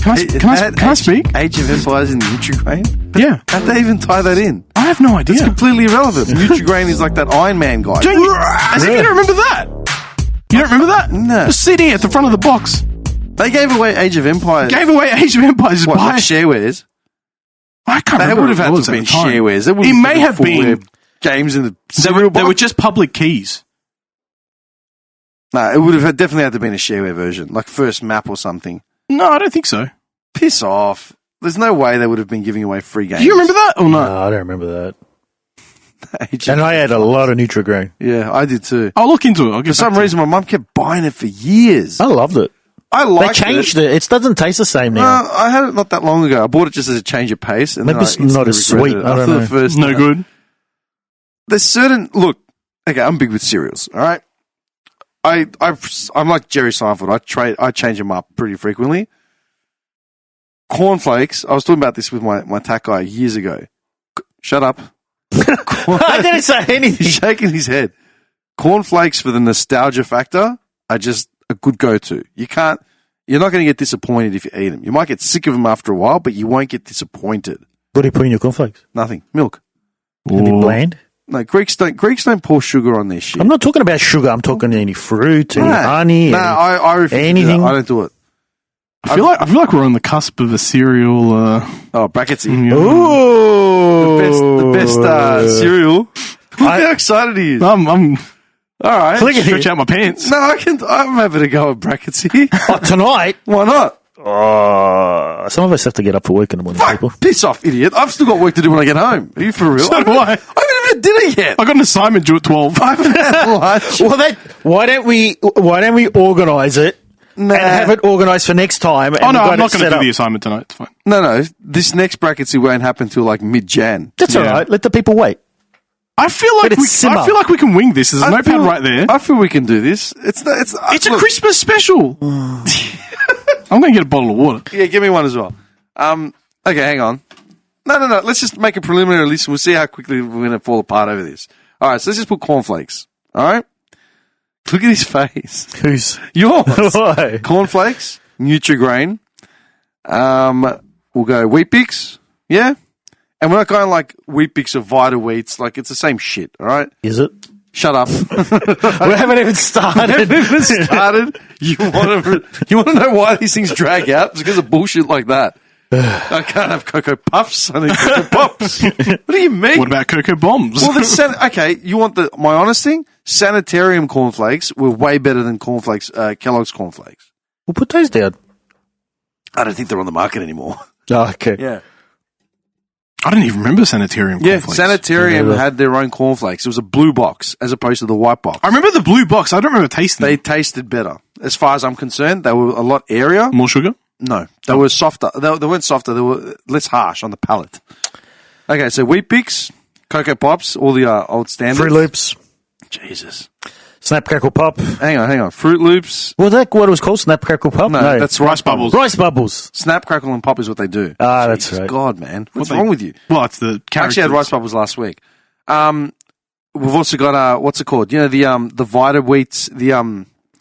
Can I speak? Age of Empires in Nutri-Grain? Yeah. How'd they even tie that in? I have no idea. It's completely irrelevant. Nutri-Grain is like that Iron Man guy. As if you don't remember that. You don't remember that? No. The CD at the front of the box. They gave away Age of Empires. Gave away Age of Empires. What, like sharewares? I can't remember. They would have had what to have been at the time. sharewares. It may have been games in the They cereal were box. just public keys. No, it would have definitely had to have been a shareware version, like first map or something. No, I don't think so. Piss off. There's no way they would have been giving away free games. Do you remember that or not? No, I don't remember that. Age And of I had a lot of Nutri-Grain. Yeah, I did too. I'll look into it. I'll For get some back to reason, my mum kept buying it for years. I loved it. I They liked changed it. It doesn't taste the same now. I had it not that long ago. I bought it just as a change of pace. And Maybe then it's I instantly not as regretted sweet. it. I don't After know. the first it. No good. There's certain... Look, okay, I'm big with cereals, all right? I'm like Jerry Seinfeld. I change them up pretty frequently. Cornflakes. I was talking about this with my tack guy years ago. Shut up. I didn't say anything. He's shaking his head. Cornflakes for the nostalgia factor are just a good go-to. You're not going to get disappointed if you eat them. You might get sick of them after a while, but you won't get disappointed. What do you put in your cornflakes? Nothing. Milk. Can it be bland? No, Greeks don't pour sugar on their shit. I'm not talking about sugar. I'm talking any fruit, any honey. No, I refuse anything. to do that. I don't do it. I feel like we're on the cusp of a cereal. Bracketsy. Ooh. The best cereal. Look how excited he is. I'm All right. stretch out my pants. No, I'm happy to go with bracketsy. Oh, tonight? Why not? Some of us have to get up for work in the morning, people. Piss off, idiot. I've still got work to do when I get home. Are you for real? So do I. I haven't even had dinner yet. I got an assignment due at 12. I haven't had lunch. Well, why don't we organise it and have it organised for next time? And Oh no, we've got I'm not it going to set do up. the assignment tonight. It's fine. No. This next bracketsy won't happen till like mid-Jan. That's all Yeah. right. Let the people wait. I feel like Let it simmer. I feel like we can wing this. There's a notepad right there. I feel we can do this. It's It's a Christmas special. I'm going to get a bottle of water. Yeah, give me one as well. Okay, hang on. No. Let's just make a preliminary list and we'll see how quickly we're going to fall apart over this. All right, so let's just put cornflakes. All right? Look at his face. Who's? Yours. Why? Cornflakes, Nutri-Grain. We'll go Wheat Bix. Yeah? And we're not going like Wheat Bix or Vita Wheats. Like, it's the same shit, all right? Is it? Shut up. We haven't even started. You want to know why these things drag out? It's because of bullshit like that. I can't have Cocoa Puffs. I need Cocoa Pops. What do you mean? What about Cocoa Bombs? Well, okay, you want my honest thing? Sanitarium cornflakes were way better than cornflakes, Kellogg's cornflakes. We'll put those down. I don't think they're on the market anymore. Oh, okay. Yeah. I didn't even remember Sanitarium Yeah, cornflakes. Sanitarium had their own cornflakes. It was a blue box as opposed to the white box. I remember the blue box. I don't remember tasting They them. tasted better. As far as I'm concerned, they were a lot airier. More sugar? No, they were softer. They weren't softer. They were less harsh on the palate. Okay, so Wheat Bix, Cocoa Pops, all the old standards. Fruit Loops, Jesus. Snap Crackle Pop. Hang on. Fruit Loops. Was that what it was called? Snap Crackle Pop? No, that's Rice Bubbles. Rice Bubbles. Snap, Crackle, and Pop is what they do. Ah, that's Jesus right. God, man. What's wrong with you? Well, it's the I characters. actually had Rice Bubbles last week. We've also got, what's it called? You know, the Vita Wheats,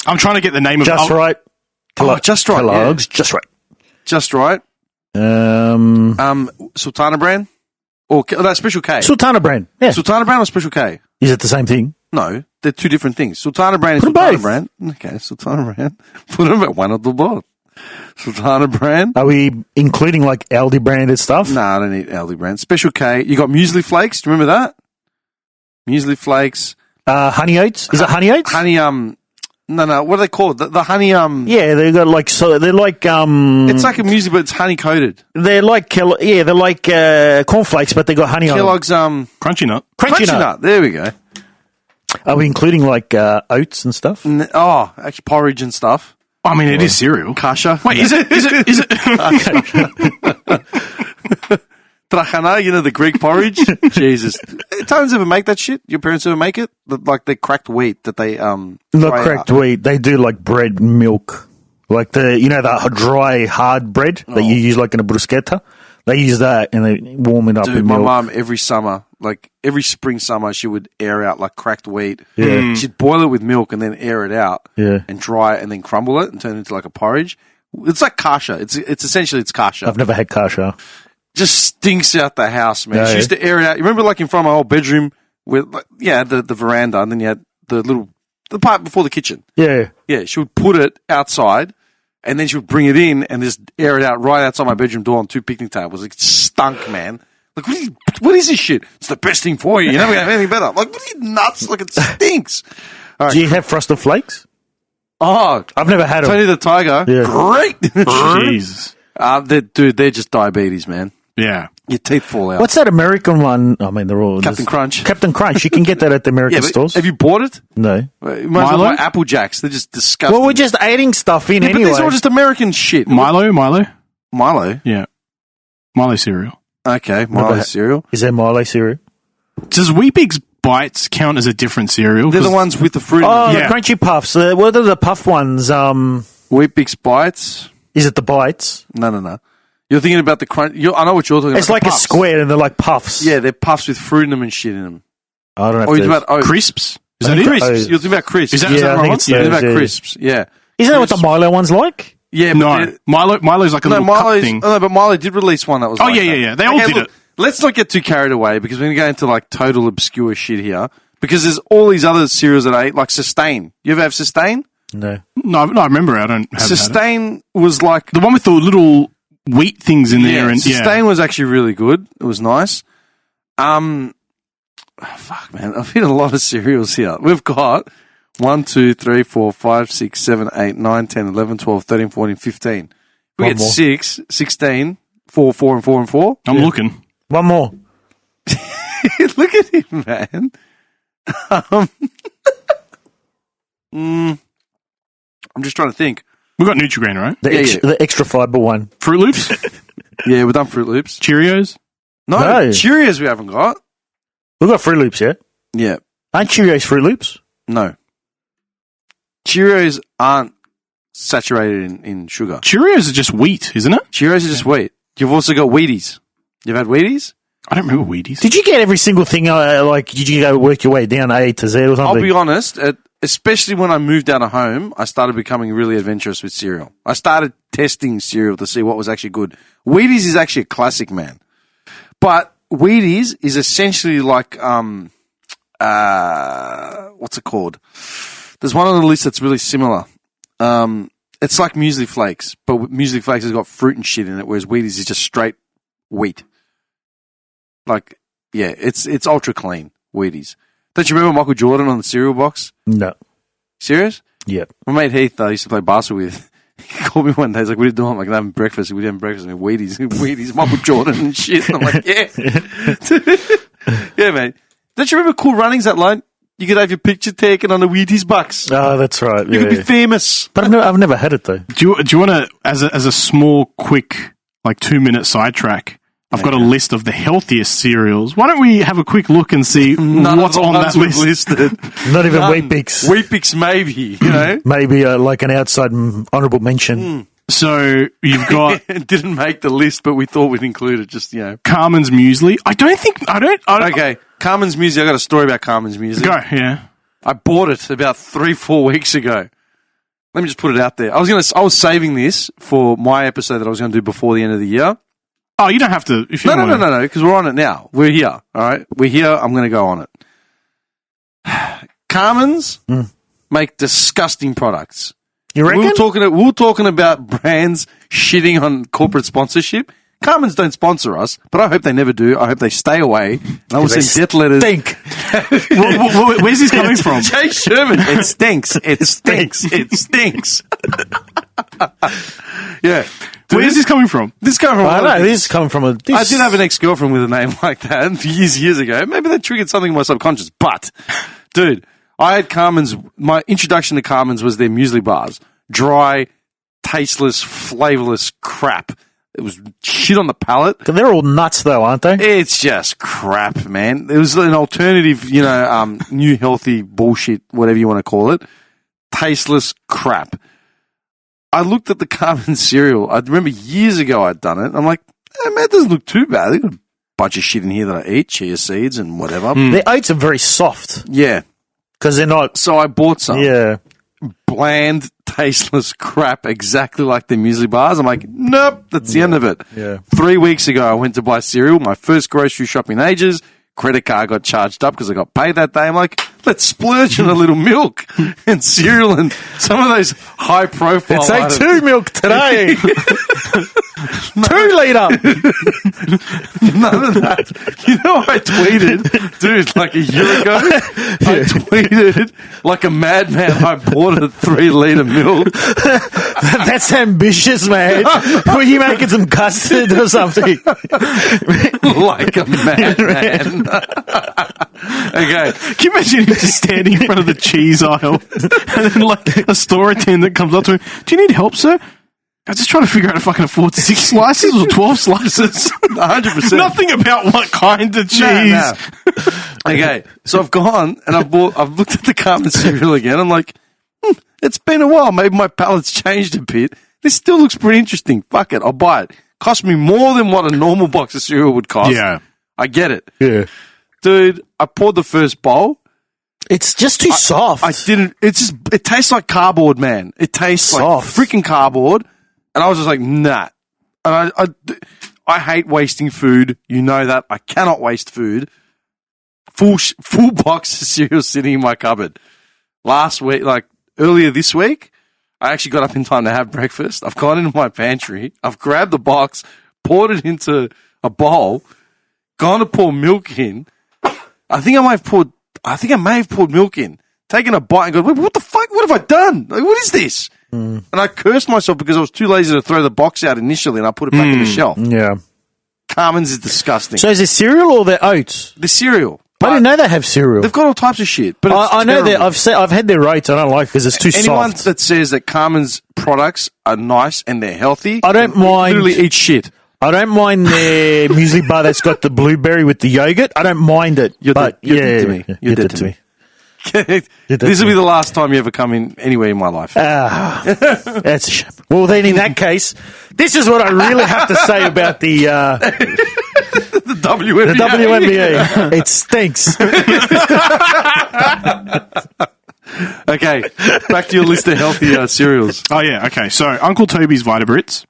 I'm trying to get the name of Just it. right. Just Right. Kellogg's. Yeah. Just right. Just Right. Sultana brand? Or Special K. Sultana brand. Yeah. Sultana brand or Special K? Is it the same thing? No, they're two different things. Sultana brand is Put 'em Sultana both. brand. Okay, Sultana brand. Put them at one of the both. Sultana brand. Are we including like Aldi branded stuff? No, I don't eat Aldi brand. Special K. You got muesli flakes. Do you remember that? Muesli flakes. Honey oats? Is it honey oats? Honey. No. What are they called? The honey. Yeah, they got like they're like It's like a muesli, but it's honey coated. they're like they're like cornflakes, but they got honey on them. Kellogg's Crunchy Nut. Crunchy Nut. There we go. Are we including like oats and stuff? Actually porridge and stuff. I mean, it is cereal. Kasha. Wait, is it? Trachana, you know, the Greek porridge. Jesus. Italians ever make that shit? Your parents ever make it? Like the cracked wheat that they Not fry cracked up. wheat. They do like bread milk, like the dry hard bread that you use like in a bruschetta. They use that and they warm it up Dude, with my milk. mum every summer, like every spring summer, she would air out like cracked wheat. Yeah. She'd boil it with milk and then air it out. Yeah. And dry it and then crumble it and turn it into like a porridge. It's like kasha. It's essentially kasha. I've never had kasha. Just stinks out the house, man. Yeah, She used to air it out. You remember, like in front of my old bedroom, with the veranda, and then you had the part before the kitchen. Yeah. Yeah, she would put it outside, and then she would bring it in and just air it out right outside my bedroom door on 2 picnic tables. It stunk, man. Like, what is this shit? It's the best thing for you. You never have anything better. Like, what are you nuts? Like, it stinks. All right. Do you have Frosted Flakes? Oh, I've never had them. Tony the Tiger. Yeah. Great. Jesus. They're just diabetes, man. Yeah. Your teeth fall out. What's that American one? I mean, they're all Captain Crunch. Captain Crunch. You can get that at the American Yeah, but stores. have you bought it? No. You might as well Milo? buy Apple Jacks. They're just disgusting. Well, we're just adding stuff in yeah, but anyway. these are all just American shit. Milo? Milo? Yeah. Milo cereal. Okay, Milo cereal. Is there Milo cereal? Does Weet-Bix Bites count as a different cereal? They're the 'Cause- ones with the fruit. Oh, Yeah. the Crunchy Puffs. What are the puff ones? Weet-Bix Bites. Is it the bites? No. You're thinking about the crunch. I know what you're talking about. It's the like a puffs. square and they're like puffs. Yeah, they're puffs with fruit in them and shit in them. I don't know. Or If you're talking about oats. Crisps? Is I that think it? crisps. Crisps. You're talking about crisps. Is that, Yeah, is that I the right think one? it's You're talking those, about yeah. crisps. Yeah. Isn't that what the Crisps. Milo one's like? Yeah, but No. they're- Milo's like a No, little cup Milo's, thing. no, but Milo did release one that was Oh, like yeah, that. yeah. They all did it. Let's not get too carried away because we're going to go into like total obscure shit here because there's all these other cereals that I ate, like Sustain. You ever have Sustain? No. No, I remember. I don't have had it. Sustain was like... The one with the little wheat things in there. And Sustain was actually really good. It was nice. Fuck, man. I've hit a lot of cereals here. We've got 1, 2, 3, 4, 5, 6, 7, 8, 9, 10, 11, 12, 13, 14, 15. We One get more. 6, 16, 4, 4, and 4, and 4. I'm looking. One more. Look at him, man. I'm just trying to think. We've got Nutri-Grain, right? The extra fiber one. Fruit Loops? Yeah, we've done Fruit Loops. Cheerios? No, No. Cheerios we haven't got. We've got Fruit Loops, yeah? Yeah, Aren't Cheerios Fruit Loops? no. Cheerios aren't saturated in sugar. Cheerios are just wheat, isn't it? Cheerios are just wheat. You've also got Wheaties. You've had Wheaties? I don't remember Wheaties. Did you get every single thing, did you go work your way down A to Z or I'll something? be honest, especially when I moved out of home, I started becoming really adventurous with cereal. I started testing cereal to see what was actually good. Wheaties is actually a classic, man. But Wheaties is essentially like, what's it called? There's one on the list that's really similar. It's like Muesli Flakes, but Muesli Flakes has got fruit and shit in it, whereas Wheaties is just straight wheat. Like, yeah, it's ultra clean, Wheaties. Don't you remember Michael Jordan on the cereal box? No. Serious? Yep. My mate Heath, I used to play basketball with. He called me one day. He's like, "What are you doing?" I'm like, "I'm having breakfast." We're having breakfast and Wheaties, Michael Jordan and shit. And I'm like, "Yeah, yeah, mate." Don't you remember Cool Runnings, that line? You could have your picture taken on the Wheaties box. Oh, that's right. You could be famous. But I've never had it, though. Do you want to, as a small, quick, like 2-minute sidetrack, I've got a list of the healthiest cereals. Why don't we have a quick look and see what's on that list? Listed. Not even Weet-Bix. Weet-Bix, maybe, you know? Maybe like an outside honourable mention. So you've got It didn't make the list, but we thought we'd include it just, you know. Carmen's Muesli. I don't. Okay, Carmen's Muesli. I got a story about Carmen's Muesli. Go, yeah. I bought it about 3-4 weeks ago. Let me just put it out there. I was saving this for my episode that I was going to do before the end of the year. Oh, you don't have to. If you No, wanna- because we're on it now. We're here. All right, we're here. I'm going to go on it. Carmen's make disgusting products. You reckon? We were talking about brands shitting on corporate sponsorship. Carmen's don't sponsor us, but I hope they never do. I hope they stay away. And I will They send death letters. Stink. Where's this coming from? Jay Sherman. It stinks. It stinks. It stinks. Yeah. Where's this coming from? This coming from? I know, this is coming from a... I did have an ex-girlfriend with a name like that years ago. Maybe that triggered something in my subconscious. But, dude, I had Carmen's. My introduction to Carmen's was their muesli bars. Dry, tasteless, flavorless crap. It was shit on the palate. They're all nuts, though, aren't they? It's just crap, man. It was an alternative, new healthy bullshit, whatever you want to call it. Tasteless crap. I looked at the Carmen cereal. I remember years ago I'd done it. I'm like, man, it doesn't look too bad. They got a bunch of shit in here that I eat, chia seeds and whatever. Their oats are very soft Yeah. because they're not... So I bought some. Yeah. bland, tasteless crap, exactly like the muesli bars. I'm like, nope, that's the end of it. Yeah. 3 weeks ago, I went to buy cereal, my first grocery shop in ages. Credit card got charged up because I got paid that day. I'm like, let's splurge on a little milk and cereal and some of those high profile It's items. A2 milk today. 2 litre. None of that. You know, I tweeted, dude, like a year ago, I tweeted like a madman, I bought a 3 litre milk. That's ambitious, man. Were you making some custard or something? Like a madman. Okay. Can you imagine him just standing in front of the cheese aisle and then like a store attendant comes up to him, do you need help, sir? I'm just trying to figure out if I can afford 6 slices or 12 slices. 100%. Nothing about what kind of cheese. No. Okay, so I've gone and I've looked at the carton cereal again. I'm like, it's been a while. Maybe my palate's changed a bit. This still looks pretty interesting. Fuck it, I'll buy it. Cost me more than what a normal box of cereal would cost. Yeah. I get it. Yeah. Dude, I poured the first bowl. It's just too soft. I didn't, it tastes like cardboard, man. It tastes Soft. like freaking cardboard. And I was just like, nah. And I hate wasting food. You know that. I cannot waste food. Full box of cereal sitting in my cupboard. Last week, like earlier this week, I actually got up in time to have breakfast. I've gone into my pantry. I've grabbed the box, poured it into a bowl, gone to pour milk in. I think I may have poured milk in, taken a bite and gone, wait, what the fuck? What have I done? Like, what is this? And I cursed myself because I was too lazy to throw the box out initially and I put it back in the shelf. Yeah. Carmen's is disgusting. So is it cereal or the oats? The cereal. I didn't know they have cereal. They've got all types of shit. But it's I know that terrible. I've had their oats. I don't like it because it's too Anyone soft. that says that Carmen's products are nice and they're healthy, I don't mind. literally eat shit. I don't mind their muesli bar that's got the blueberry with the yogurt. I don't mind it. You're but dead to me. You're dead to me. This will be the last time you ever come in anywhere in my life. That's a shame. Well, then in that case, this is what I really have to say about the The WNBA. the WNBA. It stinks. Okay, back to your list of healthy cereals. Oh, yeah. Okay. So, Uncle Toby's Vitabrits.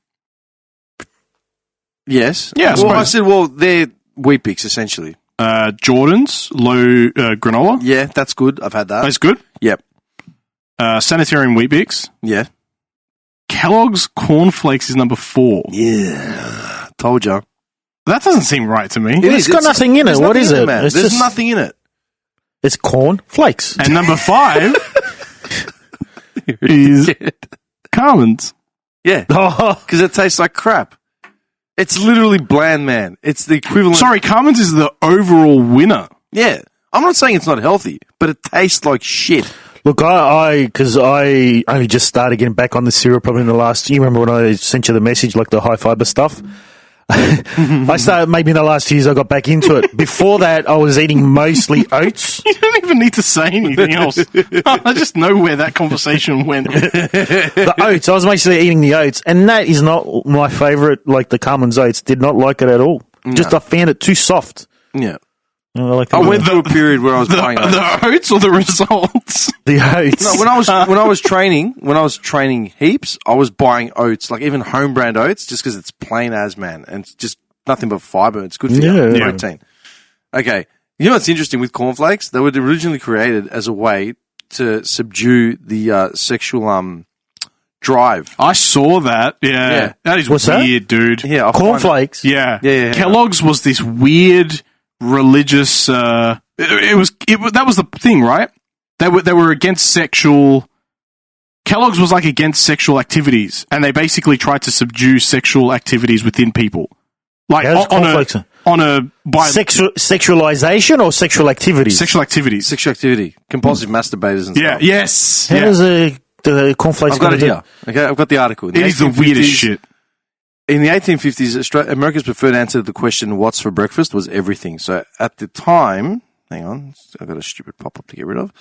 Yes. Yeah, I Well, I suppose. said, well, they're Wheat Bix, essentially. Jordan's low granola. Yeah, that's good. I've had that. That's good. Yep. Sanitarium Wheat Bix. Yeah. Kellogg's Cornflakes is number 4. Yeah. Told you. That doesn't seem right to me. It's got nothing in it. There's What nothing is in it? man. It's There's just- nothing in it. It's corn flakes. And number 5 is Carmen's. Yeah. Oh, Because it tastes like crap. It's literally bland, man. It's the equivalent. Sorry, Carmen's is the overall winner. Yeah. I'm not saying it's not healthy, but it tastes like shit. look, because I only just started getting back on the cereal probably in the last. You remember when I sent you the message, like the high fiber stuff? I started maybe in the last 2 years. I got back into it. Before that, I was eating mostly oats. You don't even need to say anything else. I just know where that conversation went. The oats. I was mostly eating the oats, and that is not my favorite. Like the Carmen's oats, did not like it at all. Just I found it too soft. Yeah. I I went through a period where I was buying oats. The oats or the results? the oats. No, when I was training heaps, I was buying oats, like even home brand oats, just because it's plain as, man, and it's just nothing but fiber. It's good for you, Yeah. protein. Okay, you know what's interesting with cornflakes? They were originally created as a way to subdue the sexual drive. I saw that. Yeah. That is What's that? weird, dude. Yeah, I'll find it. Cornflakes. Yeah. Yeah. Kellogg's was this weird religious that was the thing, right? They were against sexual. Kellogg's was like against sexual activities, and they basically tried to subdue sexual activities within people. Like How's cornflakes? by Sexualization or sexual activities? sexual activities. Sexual activity, compulsive masturbators and Yeah. stuff. Yes. How Yeah. does the cornflakes? I've got it gonna here. Okay, I've got the article. In It is the 1850s weirdest shit. In the 1850s, America's preferred answer to the question, what's for breakfast, was everything. So at the time, hang on, I've got a stupid pop-up to get rid of.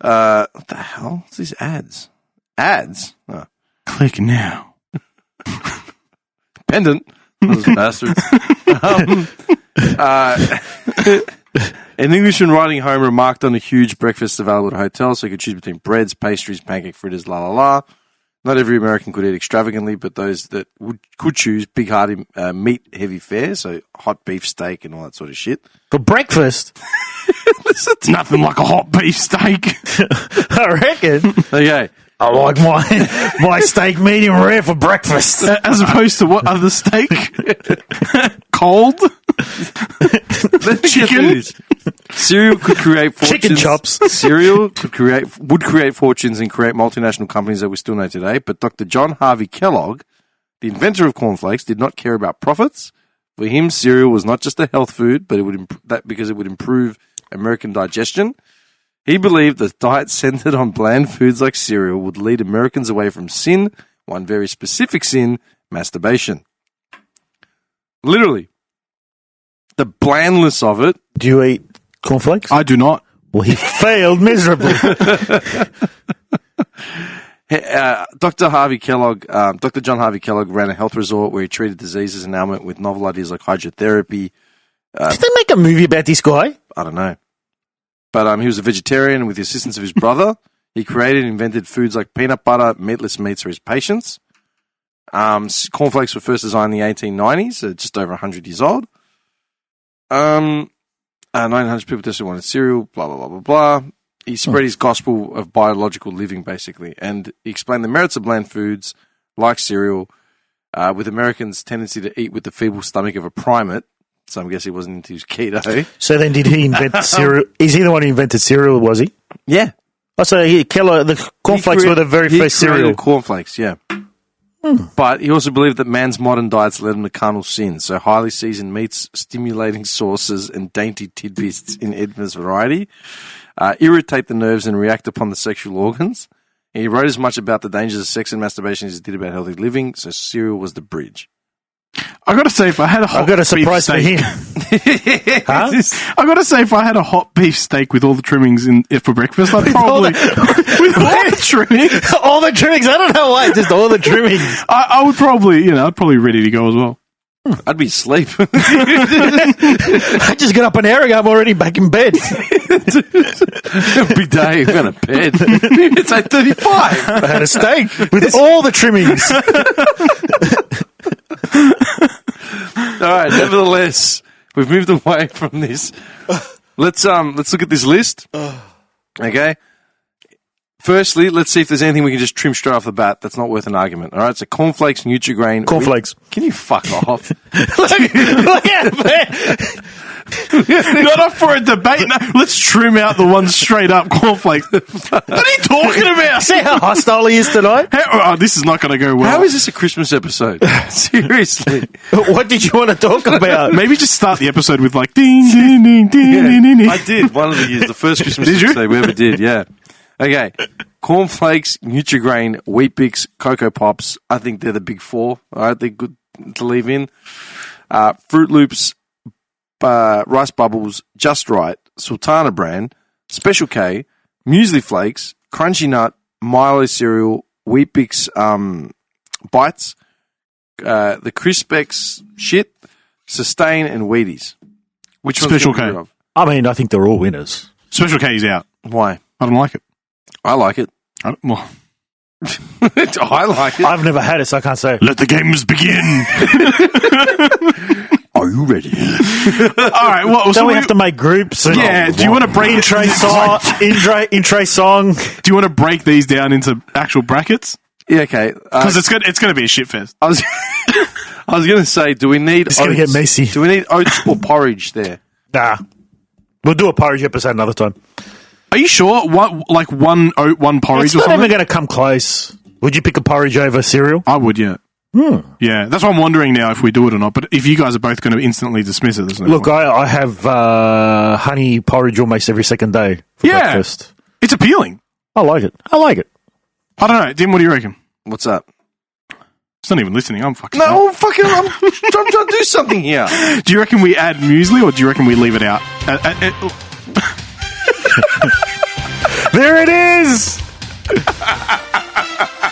What the hell? What's these ads? Ads? Oh. Click now. Pendant. Those bastards. An Englishman riding home remarked on the huge breakfast available at hotels, so he could choose between breads, pastries, pancake fritters, la la la. Not every American could eat extravagantly, but those that could choose big, hearty, meat-heavy fare, so hot beef steak and all that sort of shit. For breakfast? It's nothing like a hot beef steak. I reckon. Okay. I like my steak medium rare for breakfast. As opposed to what other steak? Cold? Let's get through this. Cereal could create fortunes. Chicken chops. Cereal would create fortunes and create multinational companies that we still know today. But Dr. John Harvey Kellogg, the inventor of cornflakes, did not care about profits. For him, cereal was not just a health food, but because it would improve American digestion. He believed that diet centered on bland foods like cereal would lead Americans away from sin, one very specific sin, masturbation. Literally. The blandness of it. Do you eat cornflakes? I do not. Well, he failed miserably. Dr. John Harvey Kellogg ran a health resort where he treated diseases and ailment with novel ideas like hydrotherapy. Did they make a movie about this guy? I don't know. But he was a vegetarian, and with the assistance of his brother, he created and invented foods like peanut butter, meatless meats for his patients. Cornflakes were first designed in the 1890s, so just over 100 years old. 900 people just wanted cereal, blah, blah, blah, blah, blah. He spread his gospel of biological living, basically, and he explained the merits of bland foods like cereal, with Americans' tendency to eat with the feeble stomach of a primate. So I'm guessing he wasn't into his keto. So then did he invent cereal? Is he the one who invented cereal, was he? Yeah. Oh, so Kellogg, the cornflakes were the very first cereal. Cornflakes, yeah. But he also believed that man's modern diets led him to carnal sins, so highly seasoned meats, stimulating sauces, and dainty tidbits in endless variety irritate the nerves and react upon the sexual organs. And he wrote as much about the dangers of sex and masturbation as he did about healthy living, so cereal was the bridge. I got to say, if I had a hot I've got a surprise for beef steak, him. Huh? I got to say, if I had a hot beef steak with all the trimmings in it for breakfast, I'd probably with all the trimmings. All the trimmings. I don't know why. Just all the trimmings. I would probably, I'd probably ready to go as well. I'd be asleep. I just got up an hour ago. I'm already back in bed. Every day, I'm going to bed. It's 8:35. I had a steak with all the trimmings. All right. Nevertheless, we've moved away from this. Let's look at this list. Okay. Firstly, let's see if there's anything we can just trim straight off the bat that's not worth an argument. All right. So cornflakes, Nutri-Grain. Cornflakes. Can you fuck off? Look at it. Not up for a debate. No, let's trim out the one straight up cornflakes. What are you talking about? See how hostile he is tonight? This is not going to go well. How is this a Christmas episode? Seriously. What did you want to talk about? Maybe just start the episode with like ding, ding, ding, ding, ding, ding, ding. I did one of the years, the first Christmas Did you? episode we ever did, yeah. Okay. Cornflakes, Nutri-Grain, Wheat Bix, Cocoa Pops. I think they're the big four. All right, they're good to leave in. Fruit Loops, Rice Bubbles, Just Right, Sultana Brand, Special K, Muesli Flakes, Crunchy Nut, Milo Cereal, Wheat Bix Bites, the Crispex shit, Sustain, and Wheaties. Which one's Special getting K. rid of? I mean, I think they're all winners. Special K is out. Why? I don't like it. I like it. I like it. I've never had it, so I can't say. Let the games begin. Are you ready? All right. Well, Don't we have to make groups? And Yeah. Do you want to break intro song? Do you want to break these down into actual brackets? Yeah, okay. Because it's going to be a shit fest. I was going to say, do we need It's going to get messy. Do we need oats or porridge there? Nah. We'll do a porridge episode another time. Are you sure? Like one oat, one porridge It's or not something? even going to come close. Would you pick a porridge over cereal? I would, yeah. Yeah, that's why I'm wondering now if we do it or not. But if you guys are both going to instantly dismiss it, there's no Look, point. I have honey porridge almost every second day for breakfast. It's appealing. I like it. I don't know. Tim, what do you reckon? What's up? It's not even listening. I'm fucking... No, I'm trying to do something here. Do you reckon we add muesli or do you reckon we leave it out? There it is!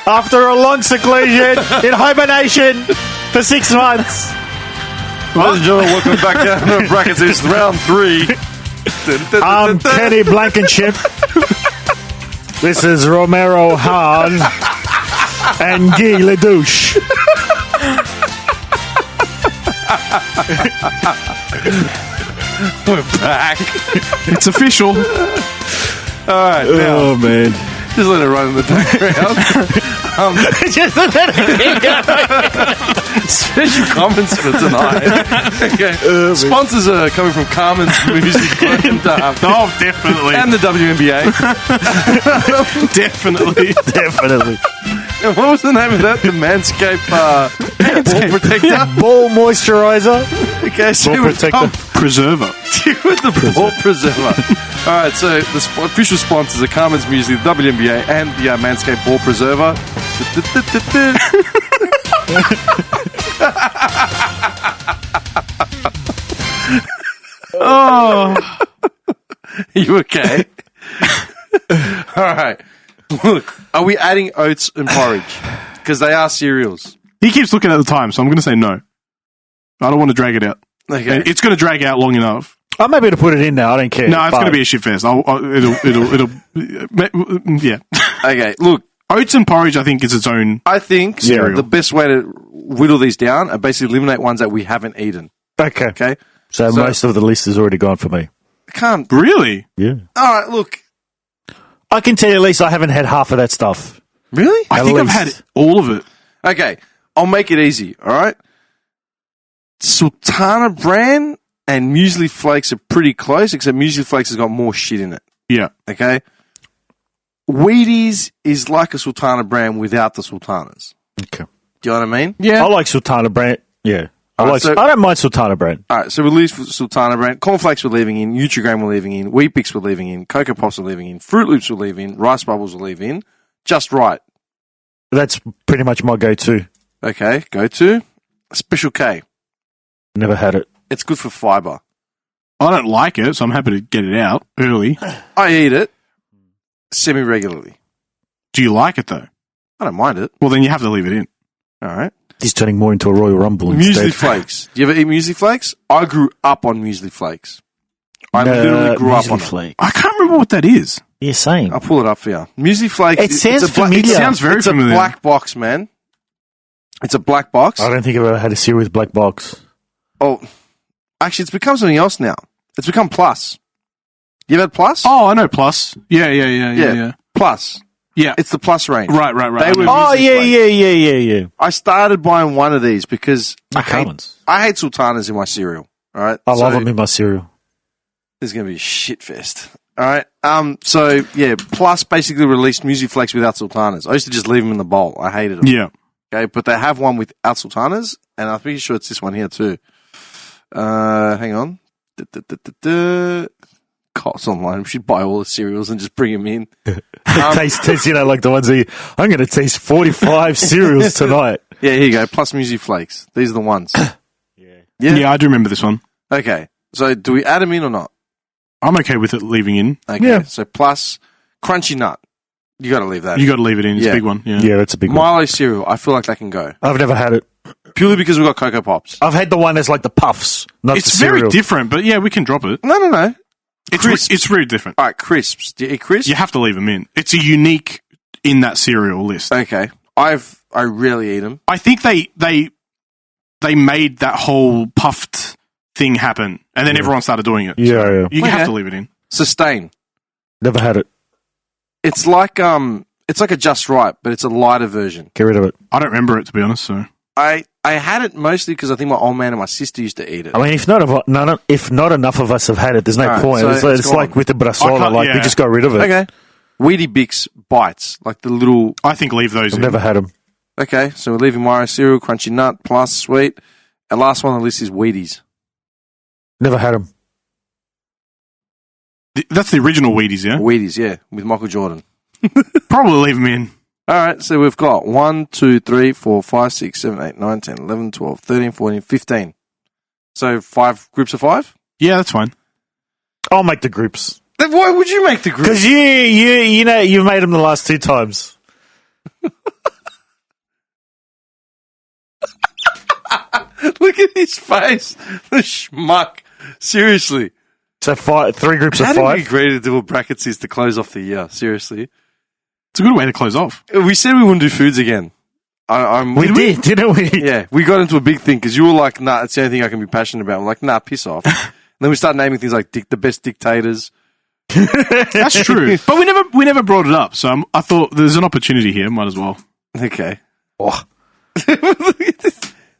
After a long seclusion in hibernation for 6 months. Ladies and gentlemen, welcome back down to brackets. It's round 3. I'm Kenny Blankenship. This is Romero Hahn and Guy Ledouche. We're back. It's official. All right, now, Oh, man. just let it run in the background. Just let it go. Special comments for tonight. Okay. Sponsors are coming from Carmen's Music Oh, definitely. and the WNBA. Definitely. Definitely. And what was the name of that? The Manscaped ball protector. Ball moisturizer. Okay, so Ball we've protector. come Preserver. with the ball preserver. All right, so the official sponsors are Carmen's Music, the WNBA, and the Manscaped ball preserver. Oh. Are you okay? All right. Look, are we adding oats and porridge? Because they are cereals. He keeps looking at the time, so I'm going to say no. I don't want to drag it out. Okay. It's going to drag out long enough. I'm happy to put it in now. I don't care. No, it's going to be a shit fest. It'll, yeah. Okay, look, Oats and porridge, I think, is its own. I think Cereal. the best way to whittle these down are basically eliminate ones that we haven't eaten. Okay. Okay? So most of the list is already gone for me. Can't. Really? Yeah. All right, look. I can tell you at least I haven't had half of that stuff. Really? I At think I've least. had all of it. Okay, I'll make it easy, all right? Sultana Bran and Muesli Flakes are pretty close, except Muesli Flakes has got more shit in it, Yeah. okay? Wheaties is like a Sultana Bran without the Sultanas. Okay. Do you know what I mean? Yeah. I like Sultana brand. Yeah. Alright, so- I don't mind Sultana brand. All right, so we leave Sultana Brand. Cornflakes we're leaving in. Nutrigrain we're leaving in. Wheat Bix we're leaving in. Cocoa Pops we're leaving in. Fruit Loops we're leaving in. Rice Bubbles we're leaving in. Just right. That's pretty much my go-to. Okay, go to Special K. Never had it. It's good for fiber. I don't like it, so I'm happy to get it out early. I eat it semi-regularly. Do you like it, though? I don't mind it. Well, then you have to leave it in. All right. He's turning more into a Royal Rumble Muesli instead. Flakes. Do you ever eat Muesli Flakes? I grew up on Muesli Flakes. I literally grew up Muesli on it. flake. I can't remember what that is. Yeah, same. I'll pull it up for you. Muesli Flakes. It sounds it's a black, familiar. It Sounds very it's familiar. a black box, man. It's a black box. I don't think I've ever had a cereal with black box. Oh, actually, it's become something else now. It's become Plus. You've had Plus? Oh, I know Plus. Yeah. Plus. Yeah. It's the Plus range. Right. They were- Oh, Muesli yeah. Flakes. I started buying one of these because The Carmen's. I hate sultanas in my cereal. All right. I love them in my cereal. There's going to be a shit fest. All right. So yeah, Plus basically released Muesli Flakes without sultanas. I used to just leave them in the bowl. I hated them. Yeah. Okay, but they have one without sultanas, and I'm pretty sure it's this one here too. Hang on. Costs online. We should buy all the cereals and just bring them in. Taste, like the ones that I'm going to taste 45 cereals tonight. Yeah, here you go. Plus Muesli Flakes. These are the ones. Yeah. Yeah, I do remember this one. Okay. So do we add them in or not? I'm okay with it leaving in. Okay. Yeah. So plus Crunchy Nut. You got to leave that. You got to leave it in. It's Yeah. a big one. Yeah. Yeah, that's a big one. Milo cereal. I feel like that can go I've never had it. purely because we've got Cocoa Pops. I've had the one that's like the puffs, not It's the cereal. very different, but yeah, we can drop it. No. Crisps. It's really different. All right, crisps. Do you eat crisps? You have to leave them in. It's a unique in that cereal list. Okay. I rarely eat them. I think they made that whole puffed thing happen, and then everyone started doing it. Yeah. You Okay. have to leave it in. Sustain. Never had it. It's like a Just Right, but it's a lighter version. Get rid of it. I don't remember it, to be honest. So I had it mostly because I think my old man and my sister used to eat it. I mean, if not enough of us have had it, there's no Alright, point. so it's it's like gone. with the I brasola, can't- like we yeah. just got rid of it. Okay. Wheatie Bix bites, like the little. I think leave those I've in. never had them. Okay, so we're leaving Milo cereal, Crunchy Nut, Plus, Sweet. And last one on the list is Wheaties. Never had them. That's the original Wheaties, yeah? Wheaties, yeah, with Michael Jordan. Probably leave them in. All right, so we've got 1, 2, 3, 4, 5, 6, 7, 8, 9, 10, 11, 12, 13, 14, 15. So 5 groups of 5? Yeah, that's fine. I'll make the groups Then why would you make the group? because you know you've made them the last 2 times. Look at his face. The schmuck. Seriously. So 3 groups How of did we 5. agree to do a bracket is to close off the year? Seriously. It's a good way to close off. We said we wouldn't do foods again. We did, didn't we? Yeah, we got into a big thing because you were like, nah, it's the only thing I can be passionate about. I'm like, nah, piss off. And then we started naming things like the best dictators. That's true. But we never brought it up, so I thought there's an opportunity here. Might as well. Okay. Oh.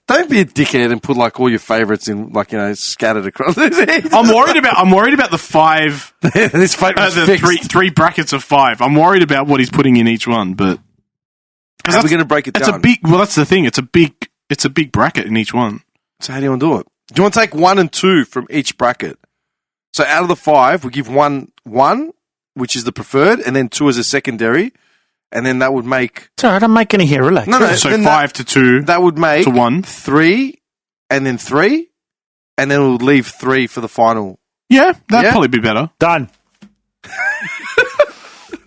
Don't be a dickhead and put like all your favourites in, like, you know, scattered across. I'm worried about the 5. This favourite The three brackets of 5. I'm worried about what he's putting in each one, but how are we going to break it it's down? a big. Well, that's the thing. It's a big bracket in each one. So how do you want to do it? Do you want to take 1 and 2 from each bracket? So out of the 5, we give 1, which is the preferred, and then 2 as a secondary, and then that would make... It's all right, I'm making it here. Relax. No, So then 5 to 2. That would make to 1. 3, and then 3, and then it would leave 3 for the final. Yeah, that'd Yeah? probably be better. Done.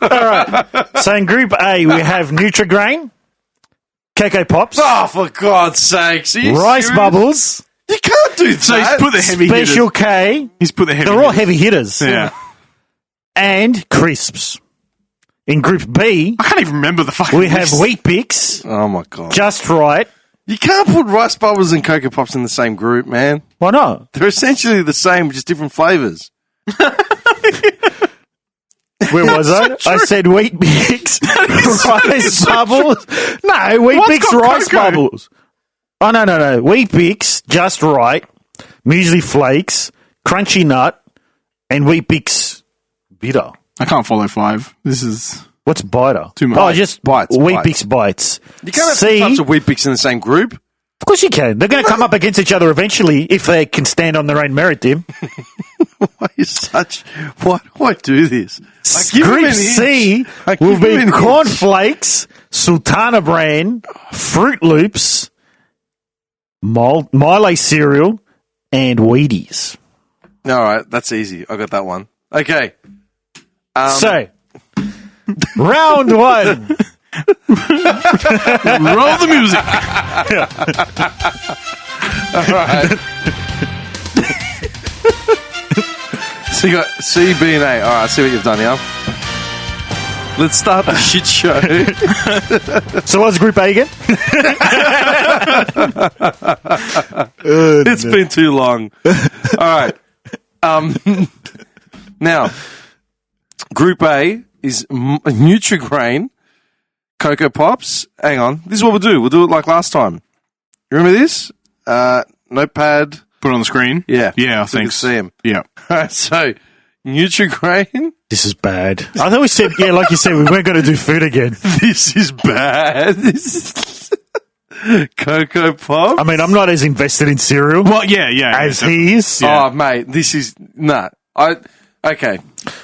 All right. So in Group A, we have Nutri-Grain, Cocoa Pops, Oh, for God's sakes. Are you Rice serious? Bubbles, You can't do that. So he's put the heavy Special hitters. K. He's put the heavy. They're all hitters. heavy hitters. Yeah, And crisps. In Group B, I can't even remember the fucking. we have list. Wheat Bix, Oh, my God. Just Right. You can't put Rice Bubbles and Cocoa Pops in the same group, man. Why not? They're essentially the same, just different flavours. Where was I? I said Wheat Bix, Rice Bubbles. No, Wheat What's Bix, got Rice cocoa? Bubbles. Oh, no. Wheat Bix, Just Right, Muesli Flakes, Crunchy Nut, and Wheat Bix Bitter. I can't follow 5. This is What's Biter? Too much. Oh, just Bites, Wheat bites. Bix Bites. You can't have C, two types of Wheat Bix in the same group. of course you can. They're going to come up against each other eventually if they can stand on their own merit, Tim. Why do I do this? I give him Group an C inch. I will give him be an inch. Cornflakes, Sultana Bran, Fruit Loops, Milo cereal, and Wheaties. All right, that's easy. I got that one. Okay. So, round 1. roll the music. All right. So you got C, B, and A. All right, I see what you've done here. Let's start the shit show. So what's Group A again? It's been too long. All right. Now, Group A is Nutri-Grain, Cocoa Pops. Hang on. This is what we'll do. We'll do it like last time. You remember this? Notepad. Put it on the screen. Yeah. Yeah, I So you think can see 'em. Yeah. All right, so Nutri-Grain. This is bad. I thought we said, yeah, like you said, we weren't going to do food again. This is bad. This is Cocoa Pops. I mean, I'm not as invested in cereal Well, yeah. as he is. Yeah. Oh, mate, this is okay.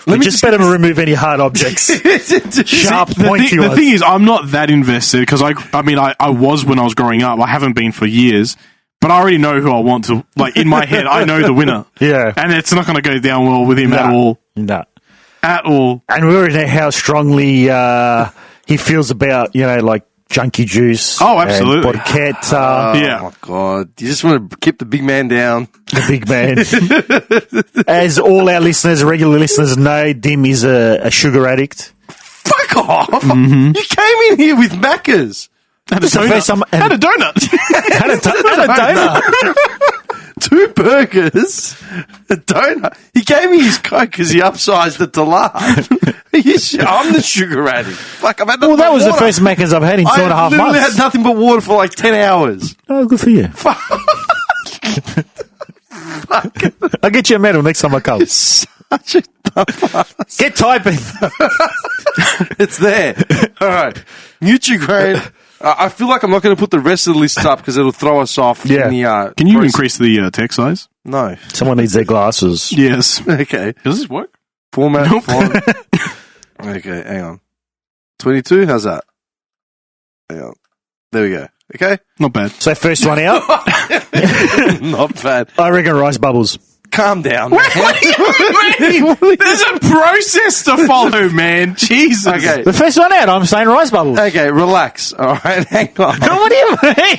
We just better remove any hard objects. Sharp, pointy the ones. thing is, I'm not that invested because I was when I was growing up. I haven't been for years, but I already know who I want to. Like in my head, I know the winner. Yeah. and it's not going to go down well with him at all. No. At all. And we already know how strongly he feels about, like Junkie Juice. Oh, absolutely. And Borchetta, Yeah. Oh my God! You just want to keep the big man down. the big man. As all our listeners, regular listeners know, Dim is a sugar addict. Fuck off! Mm-hmm. You came in here with Maccas. Had a the first time- Had a donut. Had a donut. 2 burgers, a donut. He gave me his Coke because he upsized it to large. I'm the sugar addict. Fuck, I've had nothing Well, that but was the water. first Maccas I've had in 2.5 I literally months. had nothing but water for like 10 hours. Oh, good for you. I'll get you a medal next time I come. Such a dumbass. Get typing. It's there. All right. Nutri-Grain. I feel like I'm not going to put the rest of the list up because it'll throw us off. Yeah. In the, Can you process. increase the text size? No. Someone needs their glasses. Yes. Okay. Does this work? Format. Nope. Font. Okay, hang on. 22? How's that? Hang on. There we go. Okay? Not bad. So first one out, Not bad. I reckon Rice Bubbles. Calm down. Man. There's a process to follow, man. Jesus. Okay. The first one out, I'm saying Rice Bubbles. Okay, relax. All right, hang on. What do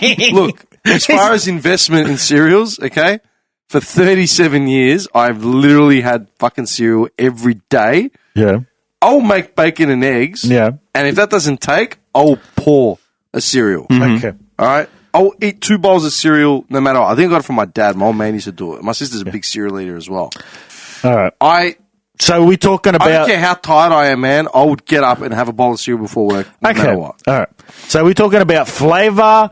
you mean? Look, as far as investment in cereals, okay, For 37 years, I've literally had fucking cereal every day. Yeah. I'll make bacon and eggs. Yeah. And if that doesn't take, I'll pour a cereal. Okay. All right? I'll eat 2 bowls of cereal no matter what. I think I got it from my dad. My old man used to do it. My sister's a big cereal eater as well. All right. So we're talking I don't about... care how tired I am, man. I would get up and have a bowl of cereal before work, no matter what. All right. So we're talking about flavour,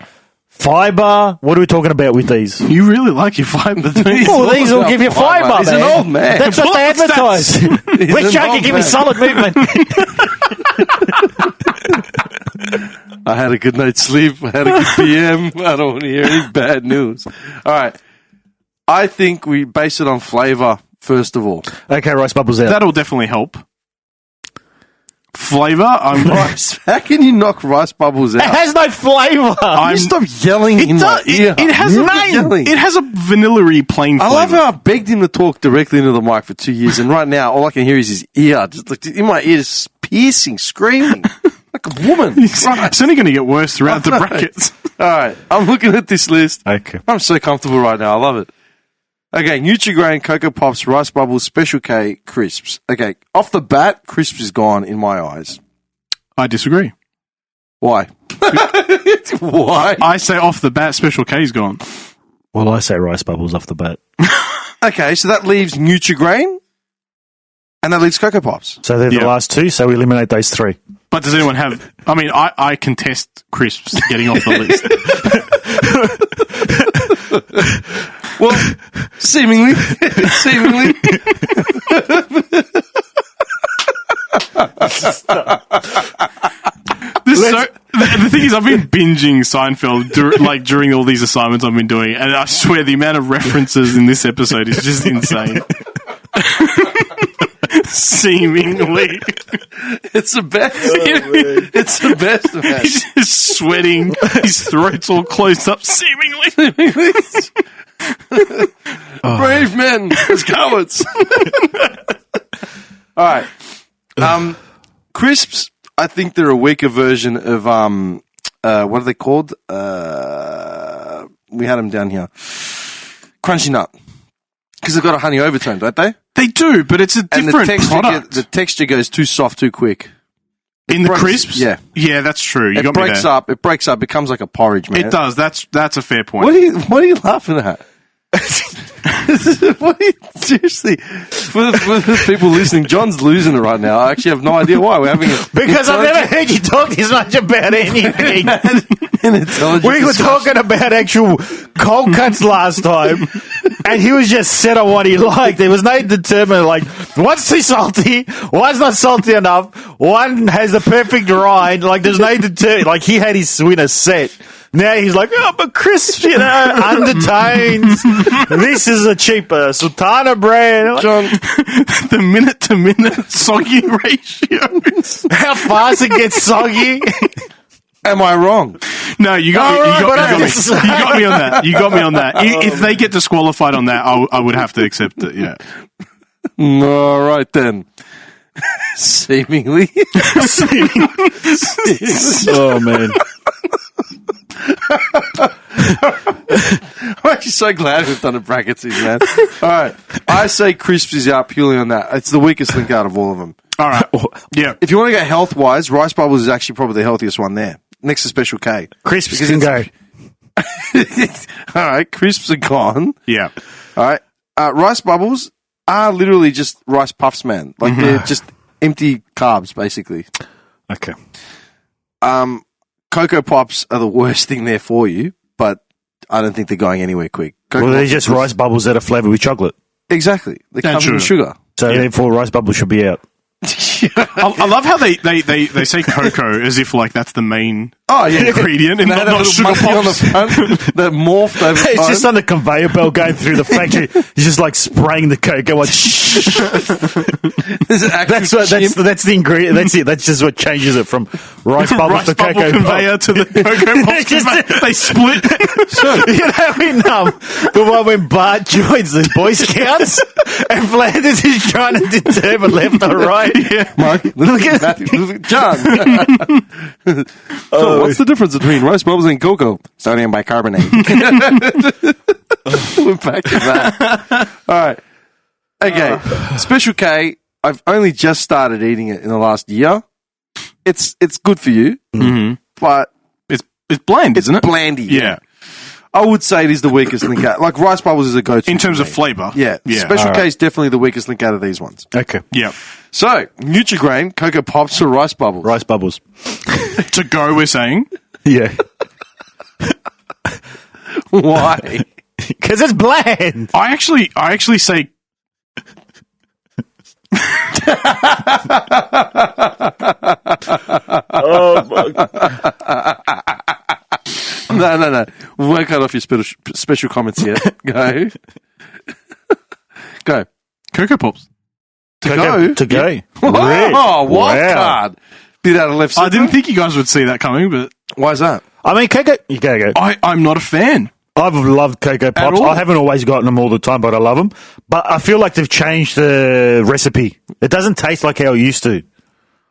fibre. What are we talking about with these? You really like your fiber, don't you? Oh, these will give you fibre, He's man. an old man. That's what they advertise. We're an joking. old Give me man. solid movement. I had a good night's sleep. I had a good PM. I don't want to hear any bad news. All right. I think we base it on flavour, first of all. Okay, rice bubbles out. That'll definitely help. Flavour, Rice. How can you knock rice bubbles It out? has no flavour. You stop yelling in my ear. it has Yelling. it has a vanilla-y plain I flavour. love how I begged him to talk directly into the mic for 2 years, and right now all I can hear is his ear, just like in my ear, just piercing, screaming like a woman. It's only going to get worse throughout the know. brackets. All right, I'm looking at this list. Okay. I'm so comfortable right now. I love it. Okay, Nutri-Grain, Cocoa Pops, Rice Bubbles, Special K, Crisps. Okay, off the bat, Crisps is gone in my eyes. I disagree. Why? Why? I say off the bat, Special K's gone. Well, I say rice bubbles off the bat. Okay, so that leaves Nutri-Grain, and that leaves Cocoa Pops. So they're the Yeah. last two, so we eliminate those three. But does anyone have... I mean, I contest Crisps getting off the list. Well, seemingly. The thing is, I've been binging Seinfeld during all these assignments I've been doing, and I swear the amount of references in this episode is just insane. Seemingly. It's the best. It's the best, man. He's just sweating. His throat's all closed up, seemingly. Brave men as cowards. All right. Crisps, I think they're a weaker version of, what are they called? We had them down here. Crunchy Nut. Because they've got a honey overtone, don't they? They do, but it's a different product. The texture goes too soft too quick. In the crisps? Yeah. Yeah, that's true. You It got me breaks there. up. It breaks up. Becomes like a porridge, man. It does. That's a fair point. What are you laughing at? Seriously, for the people listening, John's losing it right now. I actually have no idea why. We're having Because I've never heard you talk this much about anything. an intelligent We were discussion. talking about actual cold cuts last time, and he was just set on what he liked. There was no determinant, like, one's too salty, one's not salty enough, one has the perfect rind. Like, there's no determinant. Like, he had his winner set. Now he's like, oh, but crisp, undertones. This is a cheaper Sultana brand. John, The minute-to-minute soggy ratios. How fast it gets soggy. am I wrong? No, you got me. All right, You but got I'm me. just- You got me on that. You got me on that. If they get disqualified on that, I would have to accept it. Yeah. All right then. Seemingly. Oh, man. I'm actually so glad we've done a brackets, man. All right, I say Crisps is out purely on that. It's the weakest link out of all of them. All right. Yeah. If you want to go health wise, Rice Bubbles is actually probably the healthiest one there, next to Special K. Crisps Because can go. All right, Crisps are gone. Yeah. All right, Rice Bubbles are literally just rice puffs, man. Like they're just empty carbs, basically. Okay. Cocoa Pops are the worst thing there for you, but I don't think they're going anywhere quick. Cocoa Well, they're Pops just are rice bubbles that are flavoured with chocolate. Exactly. They're covered in sugar. So therefore, rice bubbles should be out. I love how they say cocoa as if like that's the main Oh, yeah. ingredient and And they not, had a not little sugar monkey on the pops. front that morphed over time. It's just on the conveyor belt going through the factory. He's just like spraying the cocoa. Like, There's an actual that's the ingredient. That's it. That's just what changes it from rice bubbles Rice to bubble cocoa conveyor to the cocoa pops Just- conveyor. They split. You know, in the one when Bart joins the Boy Scouts and Flanders is trying to determine left or right. Yeah. Mark, look at Matthew, John. So what's the difference between rice bubbles and cocoa? Sodium bicarbonate. We're back to that. All right. Okay. Special K, I've only just started eating it in the last year. It's good for you, but It's bland, isn't it? blandy. Yeah. I would say it is the weakest link out. Like Rice Bubbles is a go-to. In terms for of me. flavour. Yeah. Special K is definitely the weakest link out of these ones. Okay. Yeah. So, Nutri-Grain, Cocoa Pops, or Rice Bubbles? Rice bubbles. To go, we're saying. Yeah. Why? Because it's bland. I actually say Oh, my God. No. We won't cut off your special comments yet. Go. Go. Cocoa Pops. Go. To go. Oh, wild Wow. card. Bit out of left I centre. didn't think you guys would see that coming, but Why is that? I mean, Cocoa. You go. I'm not a fan. I've loved Cocoa Pops. all? I haven't always gotten them all the time, but I love them. But I feel like they've changed the recipe. It doesn't taste like how it used to.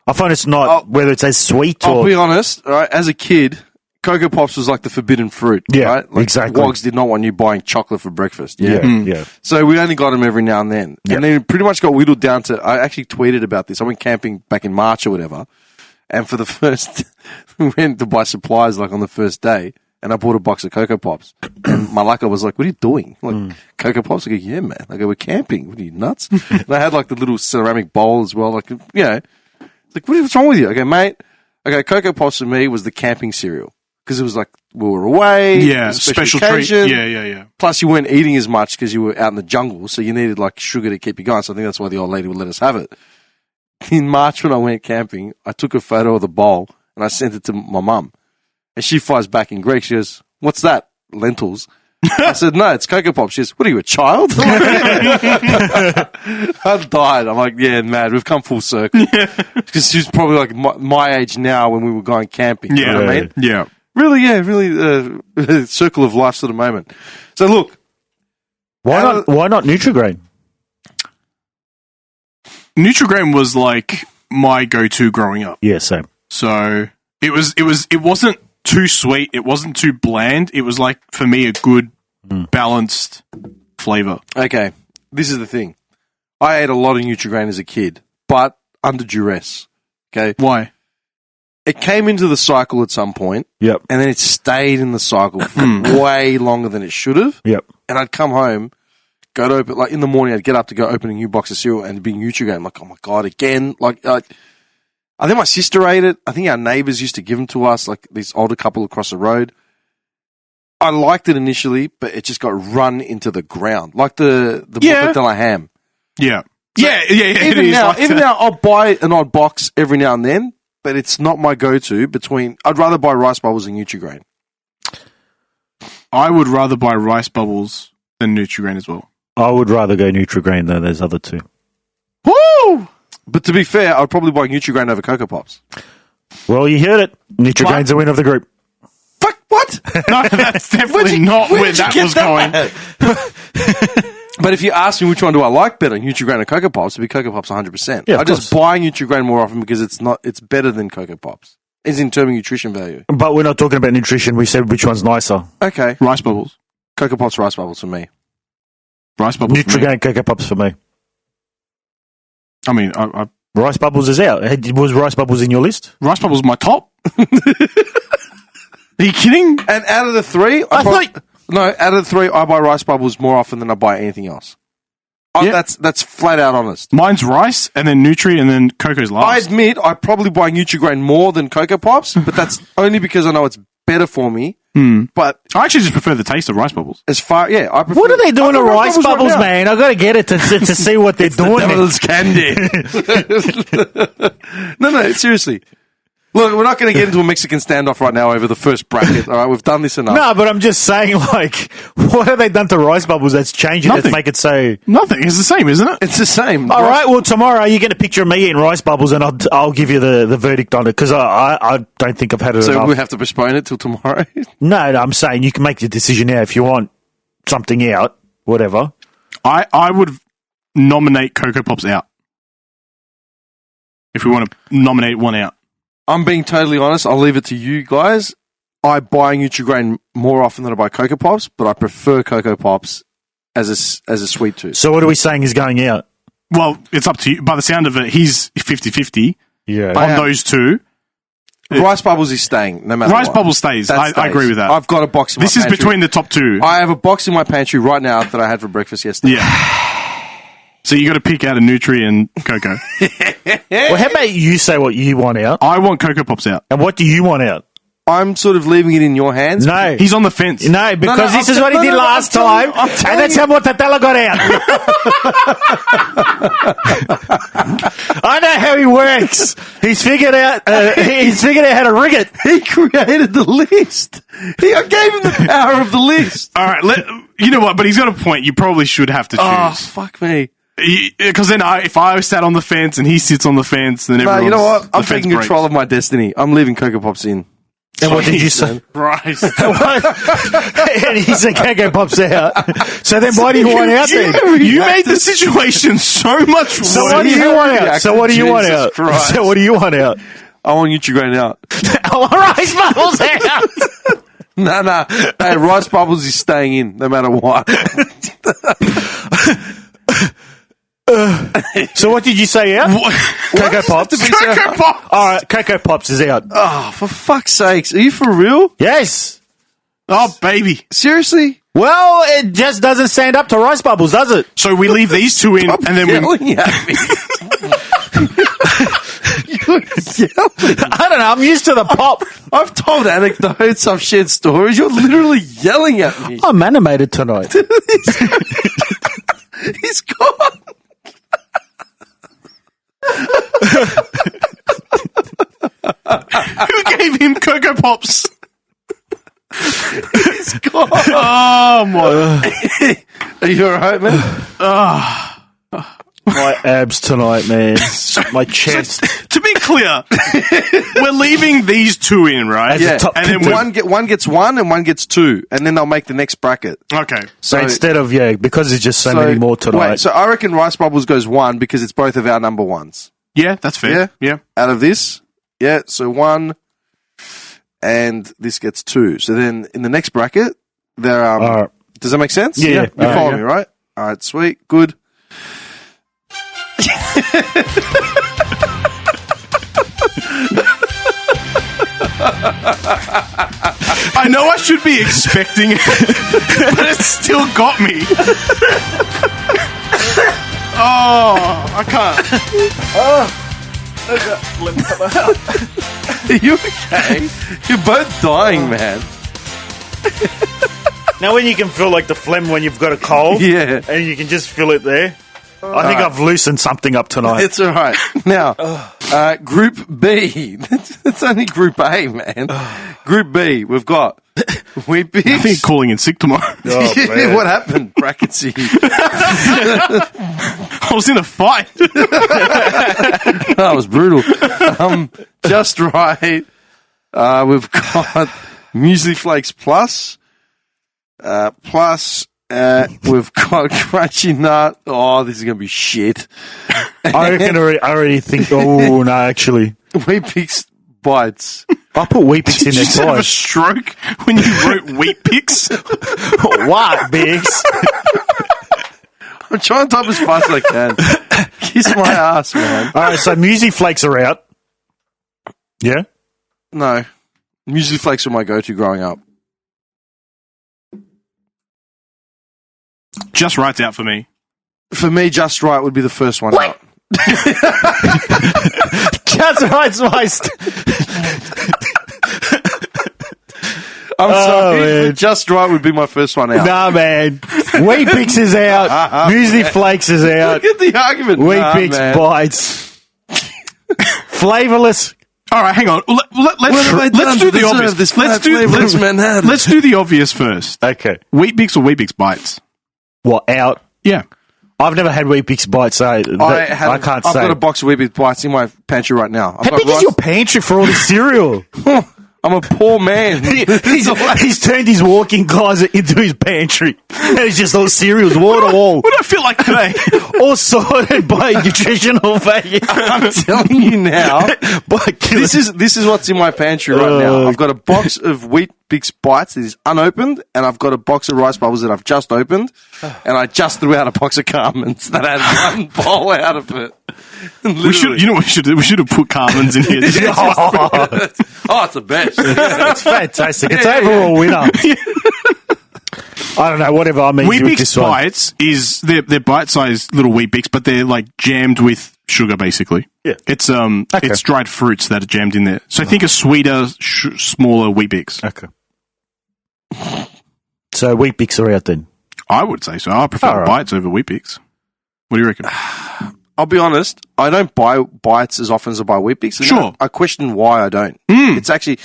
I find it's not, whether it's as sweet I'll or... be honest, all right, as a kid, Cocoa Pops was like the forbidden fruit. Yeah, right? Like exactly. Wogs did not want you buying chocolate for breakfast. Yeah. Yeah. So we only got them every now and then. Yeah. And then it pretty much got whittled down to, I actually tweeted about this. I went camping back in March or whatever. And for the first, we went to buy supplies like on the first day. And I bought a box of Cocoa Pops. And Malaka was like, what are you doing? Like, Cocoa Pops? I go, yeah, man. I go, we're camping. What are you, nuts? And I had like the little ceramic bowl as well. Like, you know, like, what's wrong with you? I go, mate. I go, Cocoa Pops for me was the camping cereal. Because it was like, we were away. Yeah, it was a special treat. occasion. Yeah. Plus, you weren't eating as much because you were out in the jungle. So you needed like sugar to keep you going. So I think that's why the old lady would let us have it. In March when I went camping, I took a photo of the bowl and I sent it to my mum. And she fires back in Greek. She goes, what's that? Lentils. I said, no, it's Cocoa Pops. She goes, what are you, a child? I died. I'm like, yeah, mad. We've come full circle. Because she was probably like my age now when we were going camping. You know what I mean? Yeah. Really, circle of life sort of moment. So look. Why not Nutri-Grain? Nutri-Grain was like my go-to growing up. Yeah, same. So it wasn't too sweet. It wasn't too bland. It was like, for me, a good balanced flavor. Okay, this is the thing. I ate a lot of Nutri-Grain as a kid, but under duress. Okay, Why? it came into the cycle at some point, Yep. and then it stayed in the cycle for way longer than it should have. Yep. And I'd come home, go to open, like in the morning, I'd get up to go open a new box of cereal and be Nutri-Grain. I'm like, oh my God, again. Like, I think my sister ate it. I think our neighbors used to give them to us, like this older couple across the road. I liked it initially, but it just got run into the ground. Like the mortadella ham. Yeah. Yeah. It Even is now, like even that. now, I'll buy an odd box every now and then, but it's not my go-to I'd rather buy Rice Bubbles than Nutri-Grain. I would rather buy Rice Bubbles than Nutri-Grain as well. I would rather go Nutri-Grain than those other two. Woo! But to be fair, I'd probably buy Nutri-Grain over Cocoa Pops. Well, you heard it. Nutri-Grain's the winner of the group. Fuck, what? No, that's definitely not where that was going. But if you ask me which one do I like better, Nutri-Grain or Cocoa Pops, it'd be Cocoa Pops 100%. Yeah, of I just course. buy Nutri-Grain more often because it's better than Cocoa Pops. It's in terms of nutrition value. But we're not talking about nutrition. We said which one's nicer. Okay. Rice Bubbles. Cocoa Pops, Rice Bubbles for me. Rice Bubbles. for me. Nutri-Grain, Cocoa Pops for me. I mean, I Rice Bubbles is out. Was Rice Bubbles in your list? Rice Bubbles my top. Are you kidding? And out of the three, out of the three, I buy Rice Bubbles more often than I buy anything else. Yeah. That's flat out honest. Mine's rice, and then Nutri, and then Cocoa's I last. admit I probably buy Nutri-Grain more than Cocoa Pops, but that's only because I know it's better for me. But I actually just prefer the taste of Rice Bubbles. as far, I prefer. What are they doing I to prefer Rice Bubbles, right now. man? I got to get it to see what they're doing. Devil's candy. No, seriously. Look, we're not going to get into a Mexican standoff right now over the first bracket. All right, we've done this enough. No, but I'm just saying, like, what have they done to Rice Bubbles that's changed it? Let's Nothing. make it so... Nothing. It's the same, isn't it? It's the same. All right, well, tomorrow you get a picture of me eating Rice Bubbles and I'll give you the verdict on it because I don't think I've had it So enough. we have to postpone it till tomorrow. No, I'm saying you can make the decision now if you want something out, whatever. I would nominate Cocoa Pops out. If we want to nominate one out. I'm being totally honest. I'll leave it to you guys. I buy Nutri-Grain more often than I buy Cocoa Pops, but I prefer Cocoa Pops as a sweet tooth. So what are we saying is going out? Well, it's up to you. By the sound of it, he's 50-50 Yeah. on those two. Rice Bubbles is staying, no matter Rice what. Bubble stays. That I agree with that. I've got a box in my This is pantry. between the top two. I have a box in my pantry right now that I had for breakfast yesterday. Yeah. So you got to pick out a Nutri and Cocoa. Well, how about you say what you want out? I want Cocoa Pops out. And what do you want out? I'm sort of leaving it in your hands. No. He's on the fence. No, because this is what he did last time, and that's how Mortadella got out. I know how he works. He's figured out. He's figured out how to rig it. He created the list. I gave him the power of the list. All right. You know what? But he's got a point. You probably should have to Oh, choose. fuck me. Because then if I sat on the fence and he sits on the fence, then No, everyone's... you know what? I'm the fence taking control of my destiny. I'm leaving Cocoa Pops in. And what did you say? Right. And he said Cocoa Pops out. So then why do you want out then? You made the situation so much worse. So what do you want out? So what do you want Jesus out? Christ. So what do you want out? I want Nutri-Grain out. Oh, Rice Bubbles out. No. Hey, Rice Bubbles is staying in no matter what. So what did you say out? Cocoa Pops. Cocoa Pops. All right, Cocoa Pops is out. Oh, for fuck's sakes. Are you for real? Yes. Oh, baby. Seriously? Well, it just doesn't stand up to Rice Bubbles, does it? So we leave these two in, and then we... Yelling at me. You're yelling. I don't know. I'm used to the pop. I've told anecdotes. I've shared stories. You're literally yelling at me. I'm animated tonight. He's gone. Who gave him Cocoa Pops? He's gone. Oh, my... Are you alright, man? My abs tonight, man. My chest. To be clear, we're leaving these two in, right? Yeah. And then One gets one and one gets two, and then they'll make the next bracket. Okay. So instead of, because there's just so many more tonight. Wait, so I reckon Rice Bubbles goes one because it's both of our number ones. Yeah, that's fair. Yeah. Out of this. Yeah, so one, and this gets two. So then in the next bracket, there does that make sense? Yeah. You follow me, right? All right, sweet, good. I know I should be expecting it, but it still got me. Oh, I can't. Are you okay? You're both dying, man. Now when you can feel like the phlegm when you've got a cold, Yeah. and you can just feel it there. I think I've loosened something up tonight. It's all right. Now, Group B. It's only Group A, man. Group B, we've got Wheat I think Bix. calling in sick tomorrow. What happened? Brackets here. I was in a fight. That was brutal. Just right. We've got Muesli Flakes Plus. We've got Crunchy Nut. Oh, this is going to be shit. I reckon I already think, oh, no, actually. Wheat Bix Bites. I put Wheat Bix in Did you there just have a twice. stroke when you wrote Wheat Pix? What, Bix? I'm trying to type as fast as I can. Kiss my ass, man. All right, so Muesli Flakes are out. Yeah? No. Muesli Flakes were my go-to growing up. Just right's out for me. For me, Just Right would be the first one out. Just Right's my... I'm sorry, man. but Just Right would be my first one out. Nah, man. Wheat Bix is out. Muesli Flakes is out. Look at the argument. Wheat Nah, Bix man. Bites. Flavorless. All right, hang on. What have they done Let's do to the deserve obvious. this Let's Manhattan? let's do the obvious first. Okay. Wheat Bix or Wheat Bix Bites? What, out? Yeah. I've never had Wheat Bix Bites, so I can't I've say. got a box of Wheat Bix Bites in my pantry right now. How big is your pantry for all this cereal? I'm a poor man. He's turned his walk-in closet into his pantry. And it's just all cereals, wall to wall. What do I feel like today? All sorted by nutritional value. I'm telling you now. This is what's in my pantry right now. I've got a box of Wheat Bix Bites that is unopened, and I've got a box of rice bubbles that I've just opened, and I just threw out a box of Carmen's that had one bowl out of it. We should, you know what we should do? We should have put Carmen's in here. Oh, it's the best. It's fantastic. It's overall winner. I don't know, whatever I mean. Wheat Bix Bites is they're bite-sized little Wheat Bix, but they're like jammed with sugar, basically. Yeah. It's dried fruits that are jammed in there. So I think a sweeter, smaller Wheat Bix. Okay. So Wheat Bix are out then? I would say so. I prefer bites over Wheat Bix. What do you reckon? I'll be honest, I don't buy bites as often as I buy Wheat Bix. Sure. I question why I don't. It's actually,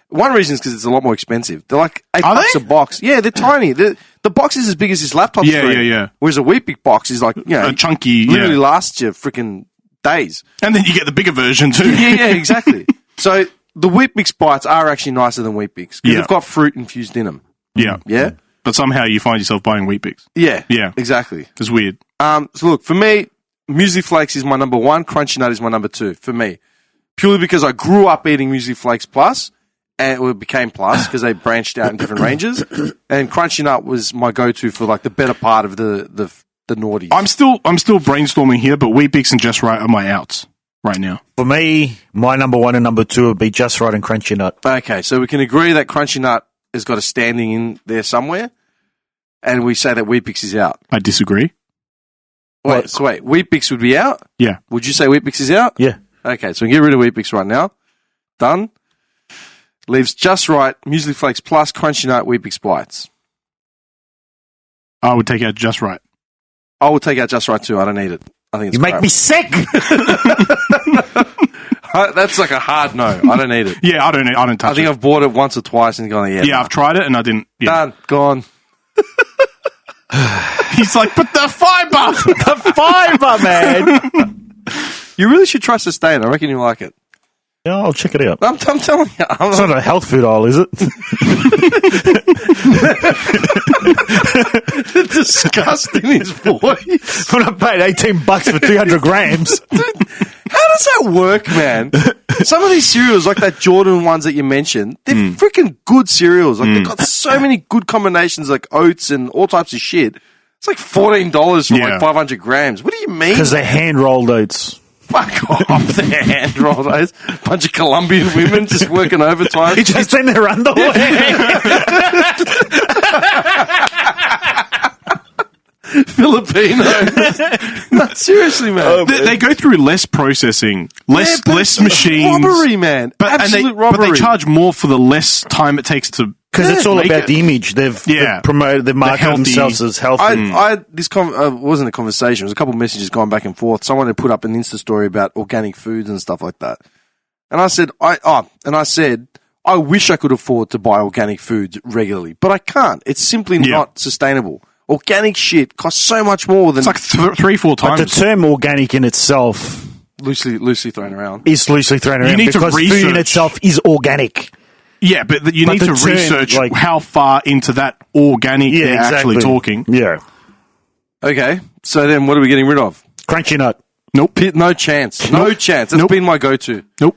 one reason is because it's a lot more expensive. They're like $8 a box. Yeah, they're tiny. The box is as big as this laptop screen. Yeah. Whereas a Wheat Bix box is like, a chunky, literally lasts you freaking days. And then you get the bigger version too. Yeah, exactly. So the Wheat Bix bites are actually nicer than Wheat Bix because they've got fruit infused in them. Yeah. Yeah? But somehow you find yourself buying Wheat Bix. Yeah. Yeah. Exactly. It's weird. So look, for me, Muesli Flakes is my number one. Crunchy Nut is my number two for me. Purely because I grew up eating Muesli Flakes Plus, and it became Plus because they branched out in different ranges. And Crunchy Nut was my go-to for like the better part of the naughties. I'm still brainstorming here, but Wheat Bix and Just Right are my outs right now. For me, my number one and number two would be Just Right and Crunchy Nut. Okay, so we can agree that Crunchy Nut has got a standing in there somewhere, and we say that Wheat Bix is out. I disagree. Wait, Wheat Bix would be out? Yeah. Would you say Wheat Bix is out? Yeah. Okay, so we can get rid of Wheat Bix right now. Done. Leaves Just Right, Muesli Flakes Plus, Crunchy Nut, Wheat Bix Bites. I would take out Just Right. I will take out Just Right too. I don't need it. I think it's You make me sick! That's like a hard no. I don't need it. Yeah, I don't touch it. I think I've bought it once or twice and gone, Yeah, I've tried it and I didn't. Yeah. Done. Gone. He's like, but the fiber! The fiber, man! You really should try Sustain. I reckon you'll like it. Yeah, I'll check it out. I'm telling you. It's not a health food aisle, is it? The disgust in his voice. When I paid $18 for 200 grams. How does that work, man? Some of these cereals, like that Jordan ones that you mentioned, they're freaking good cereals. Like they've got so many good combinations, like oats and all types of shit. It's like $14 for like 500 grams. What do you mean? Because they're hand-rolled oats. Fuck off, they're hand-rolled oats. Bunch of Colombian women just working overtime. Just in their underwear. Filipinos. No, seriously, man. They go through less processing, less machines. Robbery, man. Absolute robbery. But they charge more for the less time it takes to. Because it's all make about it. the image. They've promoted, they've marketed themselves as healthy. This wasn't a conversation. It was a couple of messages going back and forth. Someone had put up an Insta story about organic foods and stuff like that. And I said, I wish I could afford to buy organic foods regularly, but I can't. It's simply not sustainable. Organic shit costs so much more than... It's like 3-4 times. But the term organic in itself... Loosely thrown around. Is loosely thrown around. You need because to research. food in itself is organic. Yeah, but you need to research how far into that organic they're actually talking. Yeah. Okay, so then what are we getting rid of? Crunchy Nut. Nope. No chance. No chance. That's been my go-to. Nope.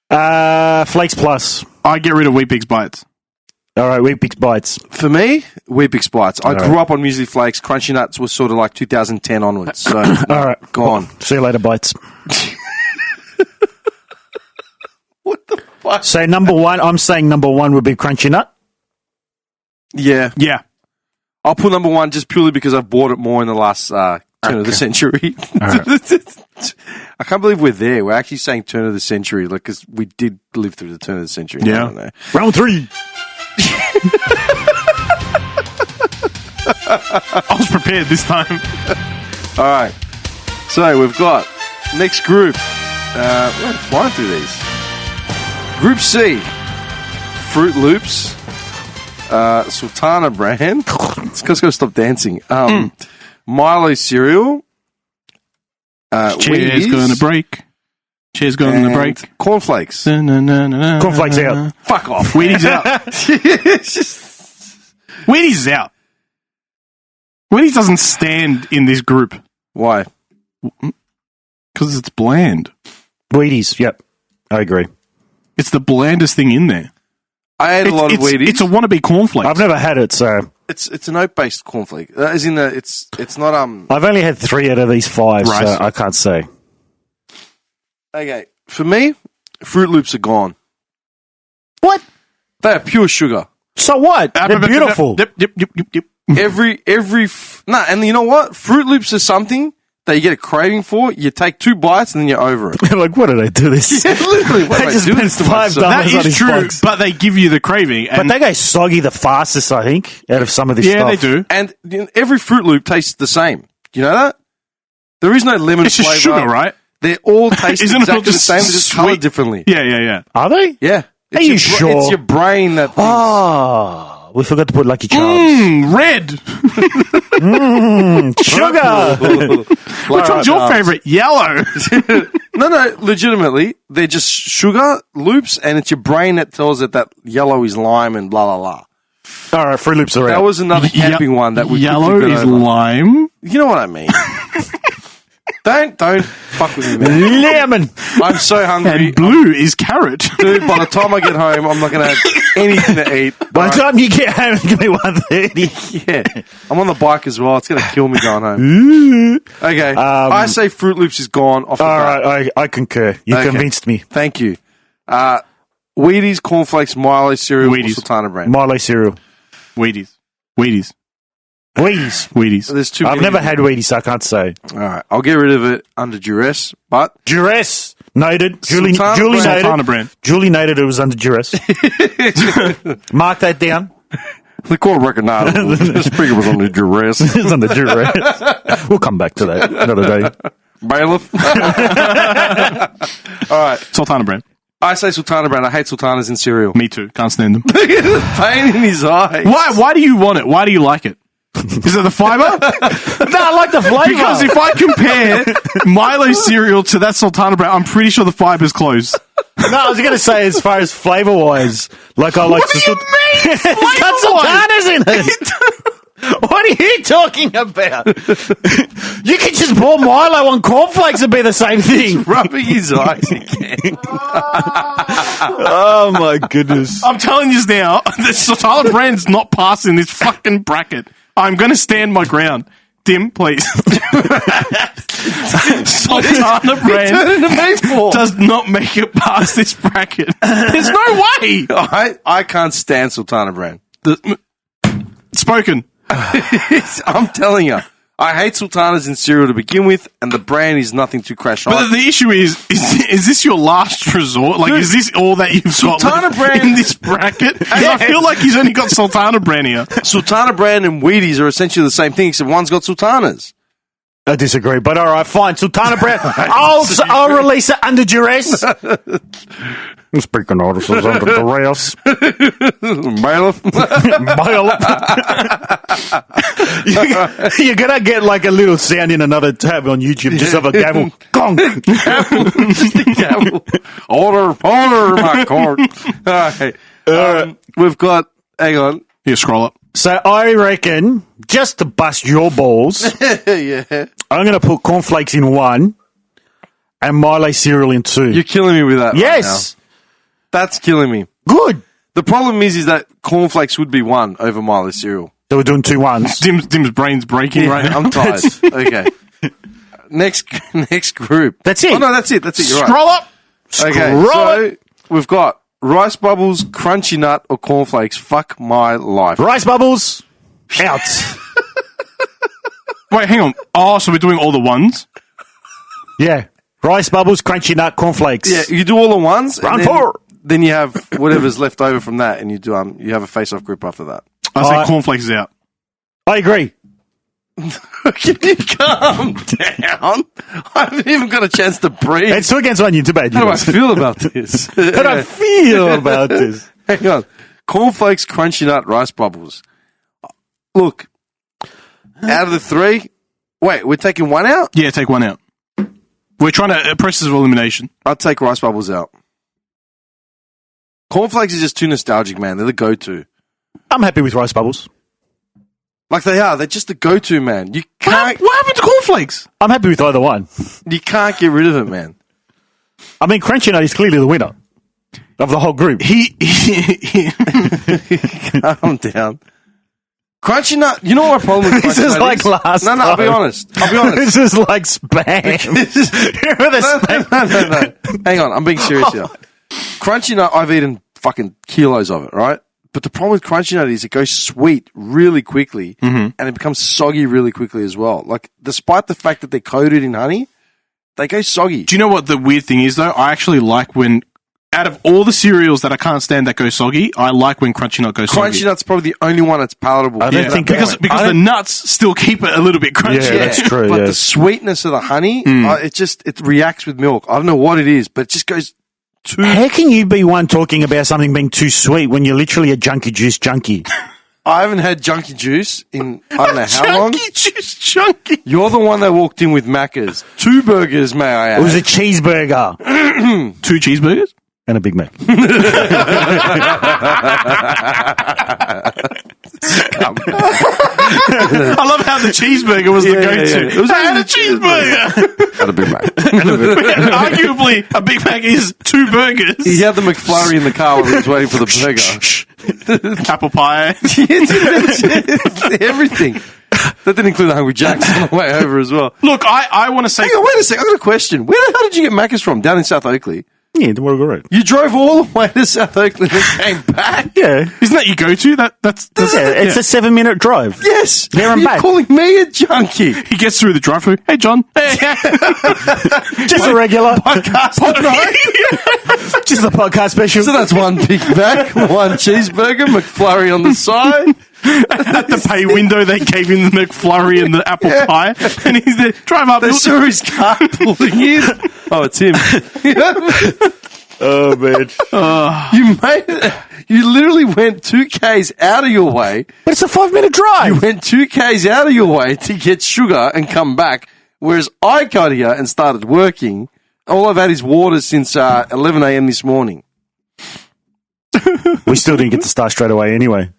Flakes Plus. I get rid of Wheat Bix Bites. All right, Wheat Bix Bites. For me, Wheat Bix Bites. I grew up on Muesli Flakes. Crunchy Nuts was sort of like 2010 onwards. So, all right. Gone. See you later, Bites. What the fuck? So I'm saying number one would be Crunchy Nut. Yeah. Yeah. I'll put number one just purely because I've bought it more in the last turn of the century. Right. I can't believe we're there. We're actually saying turn of the century, like, because we did live through the turn of the century. Yeah. I don't know. Round 3. I was prepared this time. All right. So we've got next group. We're flying through these. Group C. Fruit Loops. Sultana brand. It's got to stop dancing. Milo cereal. Chair's Wheaties. going to break. Cheers, going on the And break. Cornflakes. Cornflakes out. Fuck off. Wheaties out. Wheaties is out. Wheaties doesn't stand in this group Why? because it's bland. Wheaties, yep. I agree. It's the blandest thing in there. I ate a lot of Wheaties. It's a wannabe cornflake. I've never had it, so It's an oat-based cornflake. As in, it's not I've only had 3 out of these 5, Right. so I can't say. Okay, for me, Fruit Loops are gone. What? They are pure sugar. So what? They're beautiful. Yep. And you know what? Fruit Loops are something that you get a craving for. You take 2 bites and then you're over it. Like, what did I do this? Yeah, literally. What I am I just doing spent to $5 myself? That on is these true, bugs. but they give you the craving. But And they go soggy the fastest, I think, out of some of this stuff. they do. And every Fruit Loop tastes the same. You know that? There is no lemon It's flavor. just sugar, right? They all taste Isn't it all exactly the just same. They're just colored sweet? differently. Yeah. Are they? Yeah. Are you sure? It's your brain that thinks. Oh, we forgot to put Lucky Charms. Red. Sugar! Which one's your favorite? Yellow. No, legitimately, they're just sugar loops, and it's your brain that tells it that yellow is lime and blah, blah, blah. All right, Fruit Loops are That out. was another camping one that we Yellow quickly is got over. lime. You know what I mean. Don't fuck with me, man. Lemon! I'm so hungry. And blue is carrot. Dude, by the time I get home, I'm not going to have anything to eat. By the time you get home, it's going to be 1:30. Yeah. I'm on the bike as well. It's going to kill me going home. Okay. I say Fruit Loops is gone off the All bat. right, I concur. You Okay. convinced me. Thank you. Wheaties, Cornflakes, Milo cereal, or Wheaties. Sultana brand. Milo cereal. Wheaties. Wheaties. There's too I've many. never had Wheaties, so I can't say. All right. I'll get rid of it under duress, but Duress. Noted. Julie Sultana brand. noted. Sultana brand. Julie noted it was under duress. Mark that down. the core recognizable. The speaker was under duress. It's under duress. We'll come back to that another day. Bailiff. All right. Sultana brand. I say Sultana brand. I hate Sultanas in cereal. Me too. Can't stand them. Pain in his eye. Why? Why do you want it? Why do you like it? Is it the fiber? No, I like the flavour. Because if I compare Milo cereal to that Sultana brand, I'm pretty sure the fiber's close. No, I was going to say as far as flavour-wise, like I like... What do you mean? It's got sultanas in it. What are you talking about? You could just pour Milo on cornflakes and be the same thing. Rubbing his eyes again. Oh, my goodness. I'm telling you now, the Sultana brand's not passing this fucking bracket. I'm going to stand my ground. Dim, please. Sultana brand does not make it past this bracket. There's no way. I can't stand Sultana brand. Spoken. I'm telling you. I hate sultanas in cereal to begin with, and the brand is nothing to crash on. But the issue is this your last resort? Like, is this all that you've got Sultana left brand- in this bracket? 'Cause I feel like he's only got Sultana brand here. Sultana brand and Wheaties are essentially the same thing, except one's got sultanas. I disagree, but all right, fine. Sultana brand. I'll release it under duress. Speaking of artists under duress. Bailiff. You're going to get like a little sound in another tab on YouTube, just of a gavel. Gong. Gavel. Order, my court. All right. We've got, hang on. Here, scroll up. So I reckon, just to bust your balls, Yeah. I'm going to put cornflakes in 1 and Milo cereal in 2. You're killing me with that. Yes. Right now. That's killing me. Good. The problem is that cornflakes would be 1 over Milo cereal. So we're doing 2 1s. Dim's brain's breaking right now. I'm tired. Okay. Next group. That's it. Oh, no, that's it. You're right. Scroll up. Okay, Scroll so we've got Rice Bubbles, Crunchy Nut, or Cornflakes. Fuck my life. Rice bubbles, out. Wait, hang on. Oh, so we're doing all the ones? Yeah. Rice bubbles, crunchy nut, cornflakes. Yeah, you do all the ones. Round and then, 4. Then you have whatever's left over from that, and you do you have a face-off group after that. I say cornflakes is out. I agree. Can you calm down? I haven't even got a chance to breathe. It's 2 against 1, you too bad. How do I feel about this? How do I feel about this? Hang on. Cornflakes, Crunchy Nut, Rice Bubbles. Look, out of the 3, wait, we're taking 1 out? Yeah, take 1 out. We're trying to process of elimination. I'd take Rice Bubbles out. Cornflakes is just too nostalgic, man. They're the go-to. I'm happy with Rice Bubbles. Like they are. They're just the go-to, man. You can't. What happened to cornflakes? I'm happy with either one. You can't get rid of it, man. I mean, Crunchy Nut is clearly the winner of the whole group. Calm down. Crunchy Nut. You know what my problem with This Crunchy is Nut like is? last No, I'll be time. honest. I'll be honest. This is like spam. Remember the spam? No. Hang on. I'm being serious here. Crunchy Nut, I've eaten fucking kilos of it, right? But the problem with Crunchy Nut is it goes sweet really quickly and it becomes soggy really quickly as well. Like, despite the fact that they're coated in honey, they go soggy. Do you know what the weird thing is, though? I actually like when, out of all the cereals that I can't stand that go soggy, I like when Crunchy Nut goes soggy. Crunchy Nut's probably the only one that's palatable. I don't think because the nuts still keep it a little bit crunchy. Yeah, that's true. But Yeah. the sweetness of the honey, it reacts with milk. I don't know what it is, but it just goes too. How can you be one talking about something being too sweet when you're literally a junkie juice junkie? I haven't had junky juice in I don't know how long. Chunky juice, chunky. You're the one that walked in with Macca's. 2 burgers, may I add? It was a cheeseburger 2 cheeseburgers? and a Big Mac. I love how the cheeseburger was the go-to. It was I had a cheeseburger. Had a Big Mac. Arguably, a Big Mac is 2 burgers. He had the McFlurry in the car while he was waiting for the burger. Apple pie. Everything. That didn't include the Hungry Jacks on the way over as well. Look, I want to say... Hang on, wait a sec. I've got a question. Where the hell did you get Macca's from? Down in South Oakley? Yeah, the Warrigal Road. You drove all the way to South Oakley and came back? Yeah. Isn't that your go-to? That's Yeah, it's a 7-minute drive. Yes. There and You're back. calling me a junkie. He gets through the drive-through. Hey, John. Hey. Just a regular. Podcast night. Just a podcast special. So that's 1 Big Mac, 1 cheeseburger, McFlurry on the side. At the pay window, they gave him the McFlurry and the apple pie. And he's there. Drive up. They saw his car pulling in. Oh, it's him. Oh, man. You made it. You literally went 2 Ks out of your way. But it's a 5-minute drive. You went 2 Ks out of your way to get sugar and come back. Whereas I got here and started working. All I've had is water since 11 a.m. this morning. We still didn't get the start straight away anyway.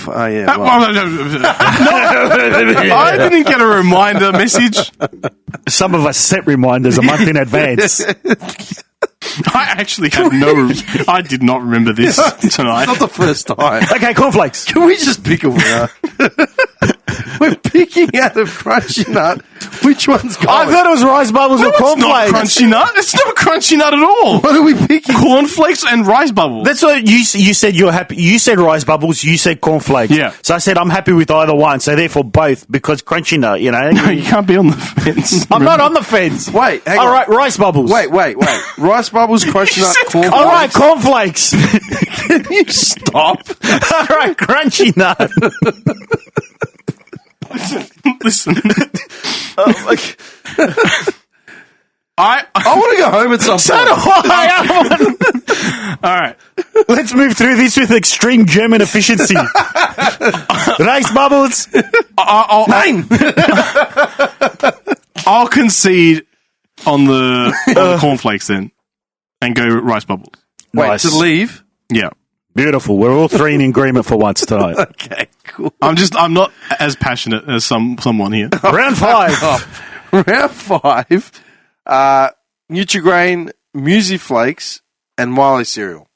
Oh, yeah. Well. I didn't get a reminder message. Some of us set reminders a month in advance. I actually had I did not remember this tonight. It's not the first time. Okay, cornflakes. Can we just pick a winner? We're picking out of Crunchy Nut. Which one's going? I thought it was rice bubbles or It's not cornflakes. crunchy nut. It's not a crunchy nut at all. What are we picking? Cornflakes and rice bubbles. That's what you said. You're happy. You said rice bubbles. You said cornflakes. Yeah. So I said I'm happy with either one. So therefore both because crunchy nut. You know. You can't be on the fence. I'm not on the fence. Wait, hang on. All right, rice bubbles. Wait. Rice Bubbles, Crunchy Nut, cornflakes. All right, cornflakes. Can you stop? All right, crunchy nut. Listen. I want to go home at some point. All right. Let's move through this with extreme German efficiency. Rice bubbles. I'll concede on the cornflakes then, and go rice bubbles. Wait, Nice. to leave? Yeah. Beautiful. We're all three in agreement for once tonight. Okay, cool. I'm not as passionate as someone here. Round 5. Round 5, Nutri-Grain, Muesli Flakes, and Milo cereal.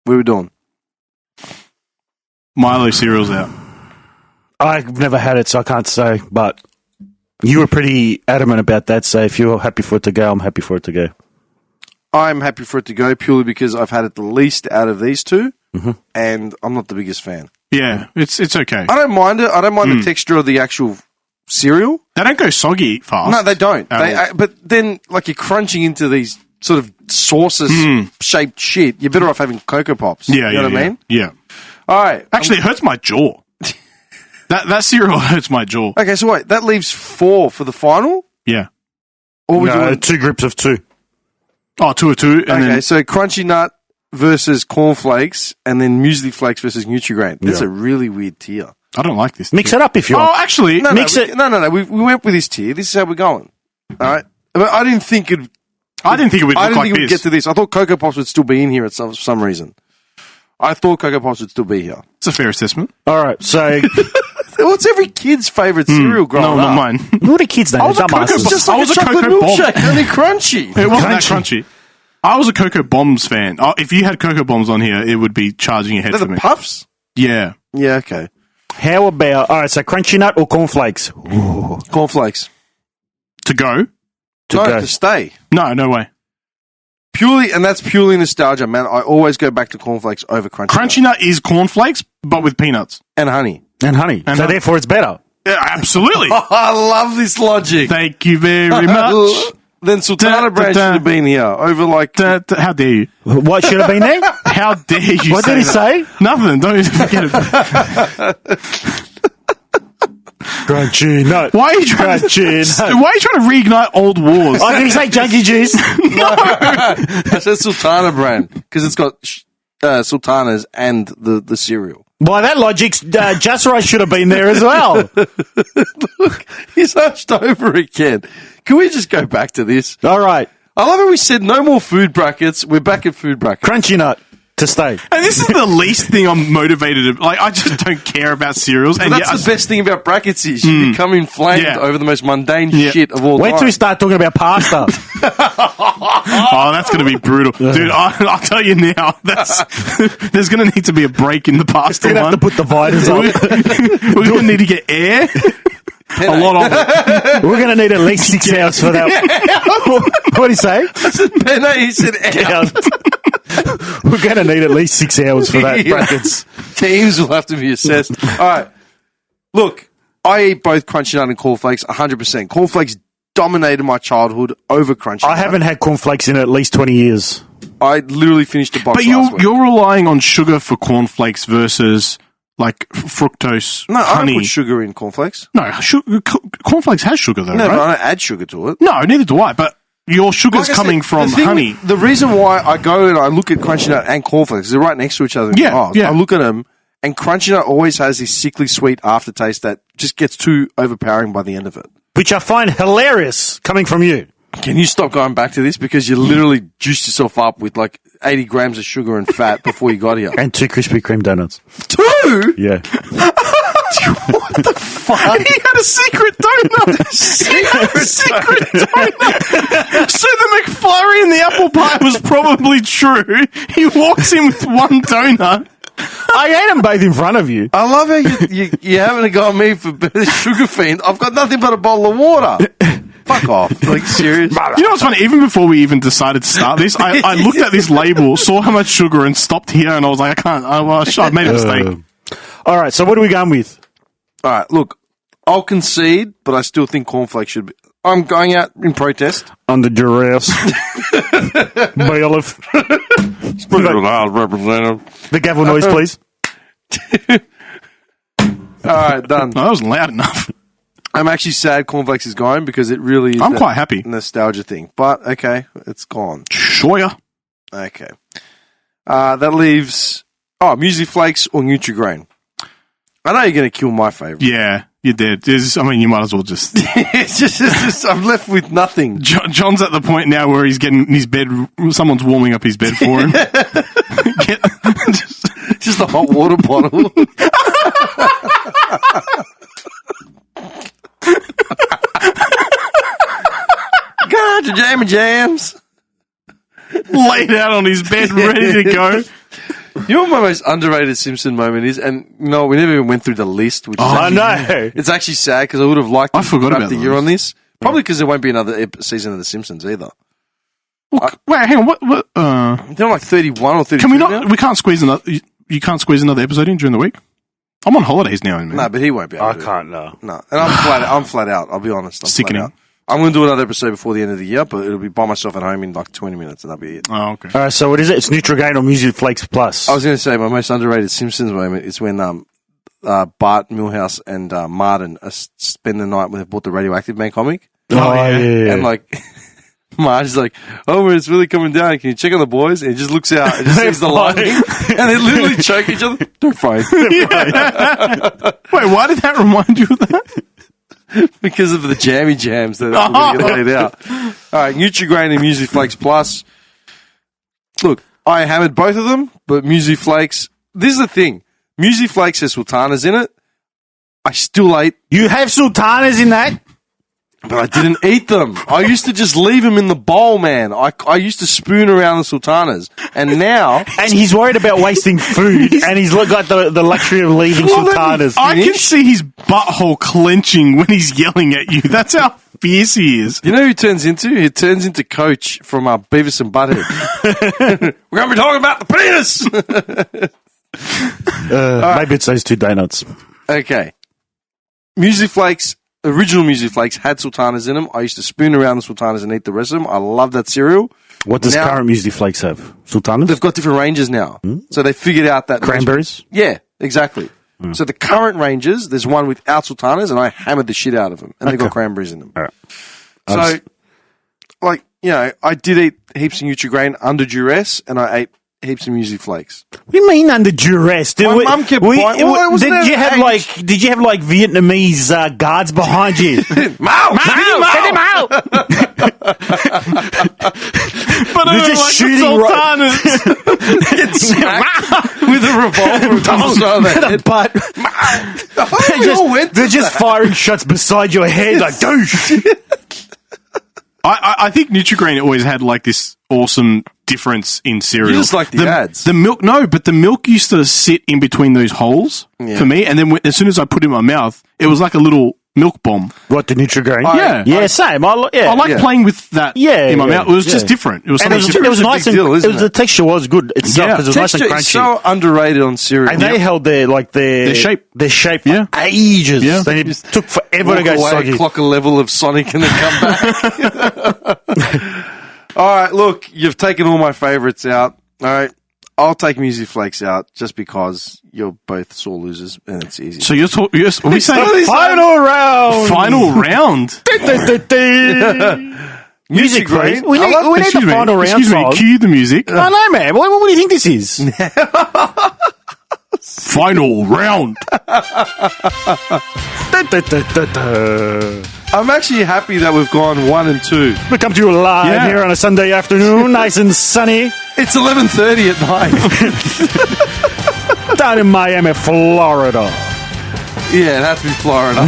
We were doing. Milo cereal's out. I've never had it, so I can't say. But you were pretty adamant about that. So if you're happy for it to go, I'm happy for it to go. I'm happy for it to go purely because I've had it the least out of these two, and I'm not the biggest fan. Yeah, it's okay. I don't mind it. I don't mind the texture of the actual cereal. They don't go soggy fast. No, they don't. At all. But then, like, you're crunching into these sort of saucer-shaped shit. You're better off having Cocoa Pops. Yeah, you know what I mean? Yeah. All right. Actually, it hurts my jaw. That cereal hurts my jaw. Okay, so wait. That leaves 4 for the final? Yeah. Or we No, doing... 2 groups of 2. Oh, 2 or 2. And Okay, then, so Crunchy Nut versus Cornflakes, and then Muesli Flakes versus Nutri-Grain. That's a really weird tier. I don't like this. Mix tier. it up if you Oh, want. actually, Mix it. No. We went with this tier. This is how we're going. All right. But I didn't think it. I didn't think it would I look didn't like think we'd this. get to this. I thought Cocoa Pops would still be in here for some reason. I thought Cocoa Pops would still be here. It's a fair assessment. All right, so What's every kid's favourite cereal growing No, up? not mine. what are kids' names? was a Cocoa Dumbasses. Pops. Just I like was a a chocolate Cocoa Bomb. milkshake, only crunchy. It wasn't that crunchy. I was a Cocoa Bombs fan. If you had Cocoa Bombs on here, it would be charging ahead They're for the me. puffs? Yeah. Yeah, okay. How about, all right, so Crunchy Nut or Cornflakes? Cornflakes. To go? To stay. No way. That's purely nostalgia, man. I always go back to cornflakes over Crunchy Nut is cornflakes, but with peanuts. and honey. And honey. And so honey. therefore it's better. Yeah, absolutely. I love this logic. Thank you very much. Then Sultana Brand should have been here over like. How dare you? What should have been there? How dare you What say did he that? say? Nothing. Don't even forget it. Crunchy Nut. Why are you trying to reignite old wars? Oh, did he say Junkie Juice? I said Sultana Brand because it's got sultanas and the cereal. By that logic, Just Right should have been there as well. Look, he's hunched over again. Can we just go back to this? All right. I love how we said no more food brackets. We're back at food brackets. Crunchy Nut to stay. And this is the least thing I'm motivated to. Like, I just don't care about cereals. And That's yet the best thing about brackets is you become inflamed Yeah. over the most mundane shit of all Wait time. till we start talking about pasta. Oh, that's going to be brutal. Dude, I'll tell you now, there's going to need to be a break in the pasta We're going to have one. to put dividers on. We're going to need to get air. A lot of it. We're going to need at least 6 hours for that. What did he say? Penne, he said, We're going to need at least 6 hours for that, Yeah. brackets. Teams will have to be assessed. All right. Look, I eat both Crunchy Nut and Cornflakes 100%. Cornflakes dominated my childhood over Crunchy Nut. I haven't had cornflakes in at least 20 years. I literally finished a box But last week. you're relying on sugar for cornflakes versus, like, fructose, No, I don't honey. put sugar in cornflakes. No, cornflakes has sugar, though, No, right? but I don't add sugar to it. No, neither do I. But your sugar's Like I coming said, from the thing honey. with- the reason why I go and I look at Crunchy Nut and Cornflakes, they're right next to each other. In Yeah, my eyes. yeah. I look at them, and Crunchy Nut always has this sickly sweet aftertaste that just gets too overpowering by the end of it. Which I find hilarious coming from you. Can you stop going back to this? Because you literally juiced yourself up with like 80 grams of sugar and fat before you got here. And 2 Krispy Kreme donuts. 2? Yeah. Fuck. He had a secret donut. secret donut. So the McFlurry and the apple pie was probably true. He walks in with one donut. I ate them both in front of you. I love how you haven't got me for being a sugar fiend. I've got nothing but a bottle of water. Fuck off. Like, serious? You know what's funny? Even before we even decided to start this, I looked at this label, saw how much sugar, and stopped here, and I was like, I can't. I made a mistake. All right, so what are we going with? All right, look, I'll concede, but I still think cornflakes should be. I'm going out in protest. Under duress. Bailiff. Representative. The gavel noise, please. All right, done. No, that wasn't loud enough. I'm actually sad cornflakes is gone because it really is I'm that quite happy. nostalgia thing. But, okay, it's gone. Sure, yeah. Okay. That leaves, Muesli Flakes or Nutri-Grain. I know you're going to kill my favourite. Yeah, you did. You might as well just. It's just, I'm left with nothing. John's at the point now where he's getting his bed. Someone's warming up his bed for him. Just a hot water bottle. God, your jam and jams. Laid out on his bed, ready to go. You know what my most underrated Simpson moment is? And no, we never even went through the list. Which is I actually, know. It's actually sad because I would have liked to I forgot wrap about the the year list. on this. Probably because there won't be another season of The Simpsons either. Well, wait, hang on. What? They're like 31 or 32 Can we not? now? We can't squeeze another. You can't squeeze another episode in during the week. I'm on holidays now, man. No, but he won't be able to. do it. no. No, and I'm flat out. I'll be honest. I'm Sickening. flat out. I'm going to do another episode before the end of the year, but it'll be by myself at home in like 20 minutes, and that'll be it. Oh, okay. All right, so what is it? It's Nutri-Grain or Muesli Flakes Plus. I was going to say my most underrated Simpsons moment is when Bart, Milhouse, and Martin spend the night when they bought the Radioactive Man comic, yeah. and like Marge's like, Homer, it's really coming down. Can you check on the boys? And he just looks out and just sees the lightning. And they literally choke each other. They're fine. Wait, why did that remind you of that? Because of the jammy jams that are going to get laid out. All right, Nutri-Grain and Muesli Flakes Plus. Look, I hammered both of them, but Muesli Flakes, this is the thing. Muesli Flakes has sultanas in it. I still ate, You have sultanas in that? but I didn't eat them. I used to just leave them in the bowl, man. I used to spoon around the sultanas. And now... And he's worried about wasting food, and he's got the luxury of leaving sultanas. I can see his butthole clenching when he's yelling at you. That's how fierce he is. You know who he turns into? He turns into Coach from Beavis and Butthead. We're going to be talking about the penis! Maybe it's those two donuts. Okay. Muesli Flakes, original Muesli Flakes had sultanas in them. I used to spoon around the sultanas and eat the rest of them. I love that cereal. What does Now- current Muesli Flakes have? Sultanas? They've got different ranges now. So they figured out that... Cranberries? Yeah, exactly. So the current ranges, there's one without sultanas, and I hammered the shit out of them. And they've got cranberries in them. All right. So, like, you know, I did eat heaps of Nutri-Grain under duress, and I ate heaps of Muesli Flakes. What do you mean under duress? My mum kept buying- well, it was did an you have age. did you have like Vietnamese guards behind you? Mao! Get him out! But They're I just like shooting the sultanas. Get smacked with a revolver across the side of the head. But they're just firing shots beside your head like douche. I think Nutri-Grain always had like this awesome difference in cereal. You just like the ads. The milk, no, but the milk used to sit in between those holes for me, and then as soon as I put it in my mouth, it was like a little milk bomb. What, the Nutri-Grain? Yeah. Same. I like playing with that in my mouth. It was just different. It was And something different. it was a nice big and deal, isn't the texture was good itself because it was nice and Texture crunchy. is so underrated on cereal. And they held their shape. Their shape for Yeah. ages. Yeah. Then it took forever to Walk go away, soggy. clock a level of Sonic and then come back. All right, look, you've taken all my favourites out. All right, I'll take Muesli Flakes out just because you're both sore losers and it's easy. So you're talking? Are we saying Final round. final round? Music, please. We I need, love- we need the Excuse me. final round Excuse me. song. Cue the music. I know, man. What do you think this is? Final round. I'm actually happy that we've gone 1 and 2. We come to you live Yeah. here on a Sunday afternoon, nice and sunny, It's 11:30 at night. down in Miami, Florida. Yeah, it has to be Florida.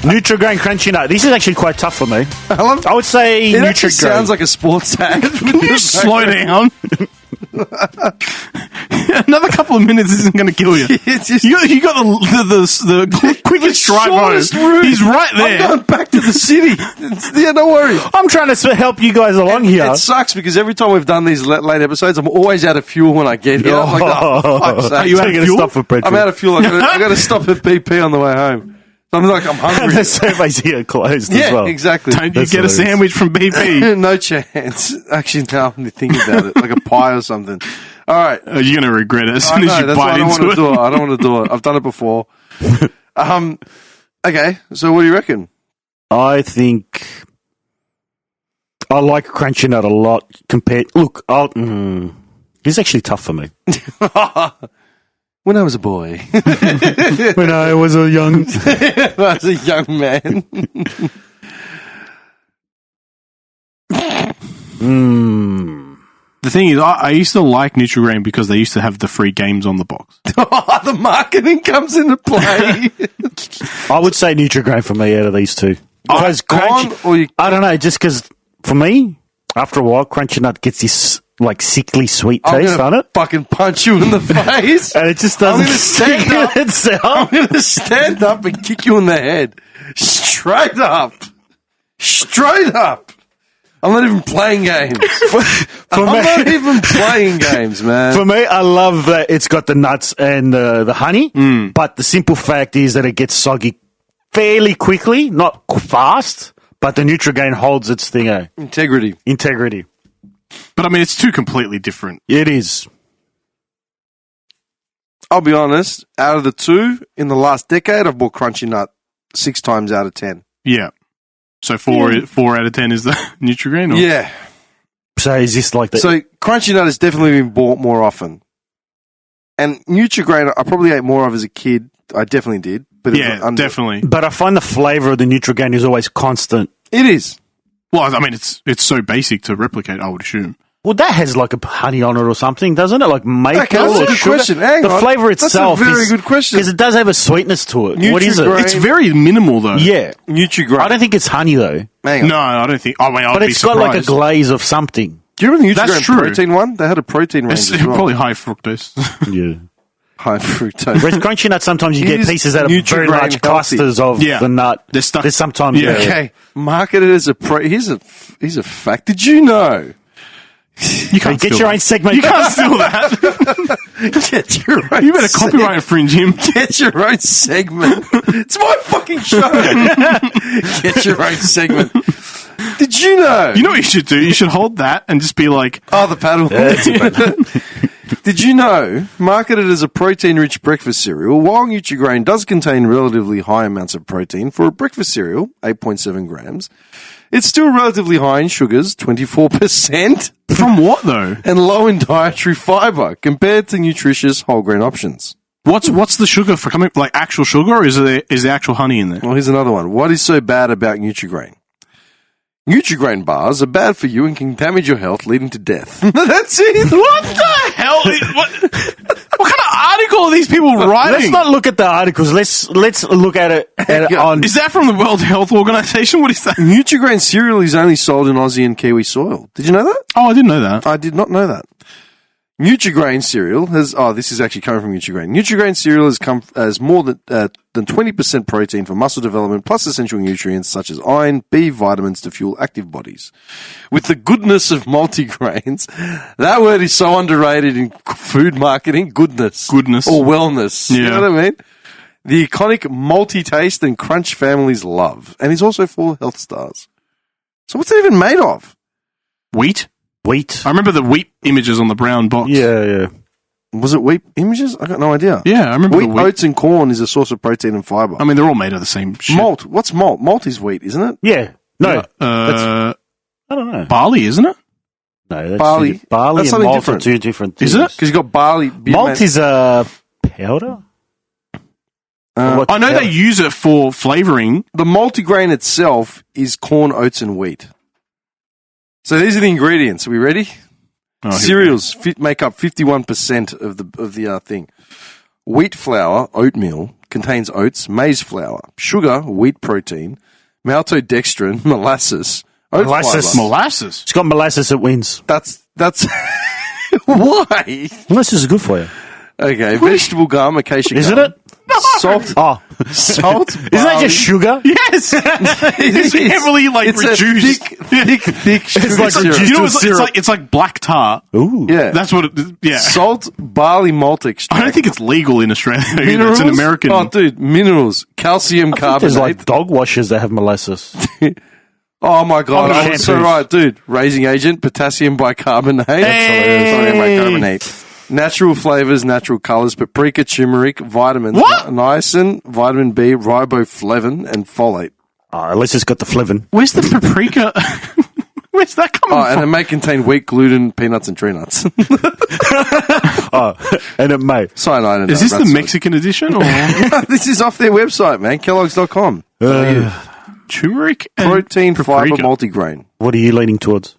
Nutri-Grain Crunchy Nut. This is actually quite tough for me. I would say It actually Nutri-Grain. sounds like a sports ad. Can you slow down? Another couple of minutes isn't going to kill you. It's just- You got the quickest drive Shortest home. route. He's right I'm there. going back to the city. Yeah, don't worry. I'm trying to help you guys along here. It sucks because every time we've done these late episodes, I'm always out of fuel when I get here. I'm like, oh, fuck's sake. Are you So out you're of gonna fuel? stop for petrol. I'm out of fuel. I got to stop at BP on the way home. So I'm like, I'm hungry. The surveys here closed as Yeah, well. exactly. Don't you That's get a hilarious. sandwich from BP? No chance. Actually, now I'm thinking about it, like a pie or something. All right. Oh, you're going to regret it as I soon know, as you that's why I bite don't want into to it. do it. I don't want to do it. I've done it before. Okay, so what do you reckon? I think I like Crunchy Nut a lot compared. Look, this is actually tough for me. When I was a boy, When I was a young, I was a young man. The thing is, I used to like Nutri-Grain because they used to have the free games on the box. The marketing comes into play. I would say Nutri-Grain for me out of these two. Because Gone, or you, I don't know, just because for me, after a while, Crunchy Nut gets this like sickly sweet I'm taste on gonna it, fucking punch you in the face. and it just doesn't gonna stand stick up. itself. I'm going to stand up and kick you in the head. Straight up. Straight up. I'm not even playing games. I'm not even playing games, man. For me, I love that it's got the nuts and the honey, but the simple fact is that it gets soggy fairly quickly, not fast, but the Nutri-Grain holds its thing, Integrity. integrity. But I mean, it's two completely different. It is. I'll be honest, out of the two, in the last decade, I've bought Crunchy Nut 6 times out of 10. Yeah. So 4 out of 10 is the Nutri-Grain? Or? Yeah. So is this like the... So Crunchy Nut has definitely been bought more often. And Nutri-Grain, I probably ate more of as a kid. I definitely did. But Definitely. But I find the flavour of the Nutri-Grain is always constant. It is. Well, I mean, it's so basic to replicate, I would assume. Well, that has like a honey on it or something, doesn't it? Like maple Okay, that's or a good sugar. question. Hang the on. flavour itself That's a very good question. Because it does have a sweetness to it. What is it? Nutri-Grain. It's very minimal, though. Yeah. Nutri-Grain. I don't think it's honey, though. Hang on. No, I don't think. I mean, I'd But be it's got surprised. like a glaze of something. Do you remember the That's Nutri-Grain true. protein one? They had a protein range It's as well. probably high fructose. Yeah. High fructose. Whereas Crunchy Nut, sometimes you It get is pieces that are very Nutri-Grain large healthy. clusters of Yeah. the nut. They're stuck- There's sometimes... Yeah. Okay. Marketed as a here's a fact. Did you know? You can't Get steal your that. own segment. You can't steal that. Get your own You better copyright infringe him. Get your own segment. It's my fucking show. Get your own segment. Did you know? You know what you should do? You should hold that and just be like, Oh, the paddle. Did you know, marketed as a protein-rich breakfast cereal, while Nutri-Grain does contain relatively high amounts of protein for a breakfast cereal, 8.7 grams, it's still relatively high in sugars, 24%, from what though? and low in dietary fiber compared to nutritious whole grain options. What's the sugar for coming? Like actual sugar, or is the actual honey in there? Well, here's another one. What is so bad about Nutri-Grain? Nutri-Grain bars are bad for you and can damage your health, leading to death. That's it. What the hell? What kind of article are these people writing? Let's not look at the articles. Let's look at it on... Is that from the World Health Organization? What is that? Nutri-Grain cereal is only sold in Aussie and Kiwi soil. Did you know that? Oh, I didn't know that. I did not know that. Nutri-Grain cereal has... Oh, this is actually coming from Nutri-Grain. Nutri-Grain cereal has more than 20% protein for muscle development, plus essential nutrients such as iron, B vitamins to fuel active bodies. With the goodness of multigrains, that word is so underrated in food marketing. Goodness. Or wellness. You Yeah. know what I mean? The iconic multi-taste and crunch families love. And is also full of health stars. So what's it even made of? Wheat? Wheat. I remember the wheat images on the brown box. Yeah. Was it wheat images? I got no idea. Yeah, I remember Wheat, the wheat. oats, and corn is a source of protein and fiber. I mean, they're all made of the same shit. Malt. What's malt? Malt is wheat, isn't it? Yeah. No. I don't know. barley, isn't it? No, that's Barley. Barley That's and something malt different. are two different things. Is it? Because you've got barley. Malt is a powder? What I know powder? they use it for flavoring. the multigrain itself is corn, oats, and wheat. So these are the ingredients. Are we ready? Oh, here we Cereals make up 51% of the thing. Wheat flour, oatmeal, contains oats, maize flour, sugar, wheat protein, maltodextrin, molasses, oat Molasses. fiber. Molasses. It's got molasses that wins. That's why. Molasses is good for you. Okay, vegetable gum, acacia Isn't gum. it? Salt, Oh. salt. Isn't that just sugar? Yes. It's heavily it's reduced. A thick sugar It's like syrup. reduced You know, to it's syrup. like, it's like black tar. Ooh. Yeah, That's what it, yeah. salt, barley malt extract. I don't think it's legal in Australia. Minerals? It's an American. Oh, dude, minerals, calcium There's carbonate. like dog washers that have molasses. Oh my god, Oh, I was so shampoos. right, dude. Raising agent, potassium bicarbonate, sodium bicarbonate, natural flavors, natural colors, paprika, turmeric, vitamins, What? niacin, vitamin B, riboflavin, and folate. At least it's got the flavour. Where's the paprika? Where's that coming Oh, and from? it may contain wheat, gluten, peanuts, and tree nuts. And it may. Cyanide. And Is this the Mexican? Mexican edition or This is off their website, man. Kellogg's.com. turmeric and Protein, paprika? fiber, multigrain. What are you leaning towards?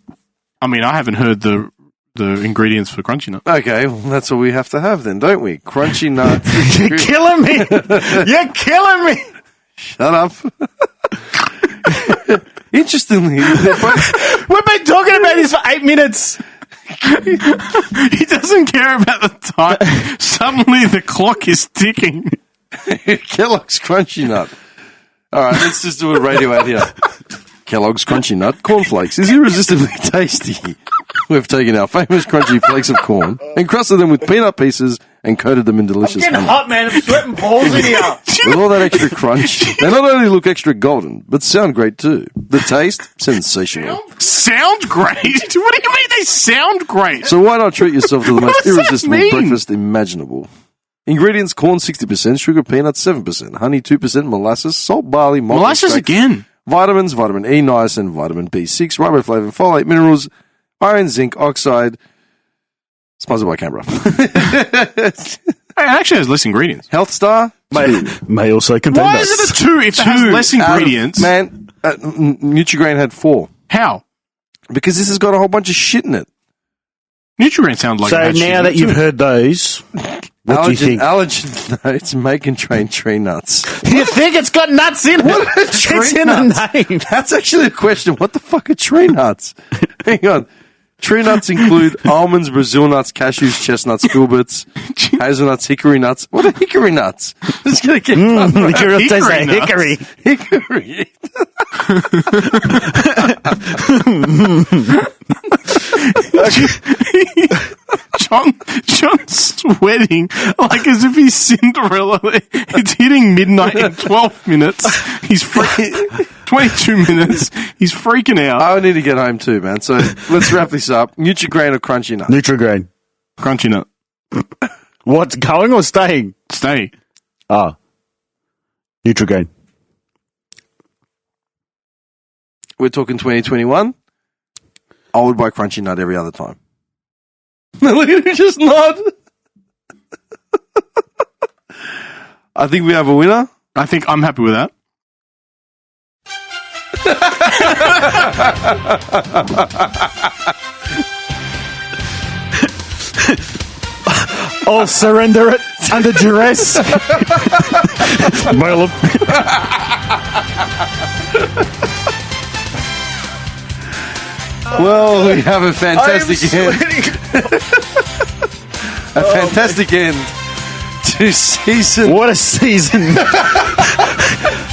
I mean, I haven't heard the ingredients for crunchy nut. Okay, well, that's what we have to have then, don't we? Crunchy nuts. You're killing me. You're killing me. Shut up. Interestingly, they're both- We've been talking about this for 8 minutes. He doesn't care about the time. Suddenly the clock is ticking. Kellogg's Crunchy Nut. All right, let's just do a radio out here. Kellogg's Crunchy Nut cornflakes is irresistibly tasty. We've taken our famous crunchy flakes of corn and crusted them with peanut pieces and coated them in delicious honey. hot, man. I'm sweating balls in here. With all that extra crunch, they not only look extra golden, but sound great too. The taste, sensational. Sound great? What do you mean they sound great? So why not treat yourself to the most does that irresistible mean? breakfast imaginable? Ingredients: corn 60%, sugar, peanuts 7%, honey 2%, molasses, salt, barley, malt Molasses extract, again. vitamins, vitamin E, niacin, vitamin B6, riboflavin, folate, minerals, iron, zinc, oxide. Sponsored by Canberra. It actually has less ingredients. Health Star. May also contain Why nuts. is it a 2 if it has less ingredients? Man, Nutrigrain had 4. How? Because this has got a whole bunch of shit in it. Nutrigrain sounds like So it has shit now in that it you've too. heard those, what do you think? Allergen notes, make and train tree nuts. You think it's got nuts in it? What are tree It's in nuts? the name. That's actually a question. What the fuck are tree nuts? Hang on. Tree nuts include almonds, Brazil nuts, cashews, chestnuts, filberts, hazelnuts, hickory nuts. What are hickory nuts? It's going to get Hickory tastes like nuts. hickory. hickory. John's sweating like as if he's Cinderella. It's hitting midnight in 12 minutes. He's 22 minutes. He's freaking out. I need to get home too, man. So let's wrap this up. Nutrigrain or crunchy nut? Nutrigrain. Crunchy nut. What's going or staying? Stay. Ah. Nutrigrain. We're talking 2021. I would buy crunchy nut every other time. Look at him just nod. I think we have a winner. I think I'm happy with that. I'll surrender it under duress. Mail Well, we have a fantastic end. A fantastic end to season. What a season.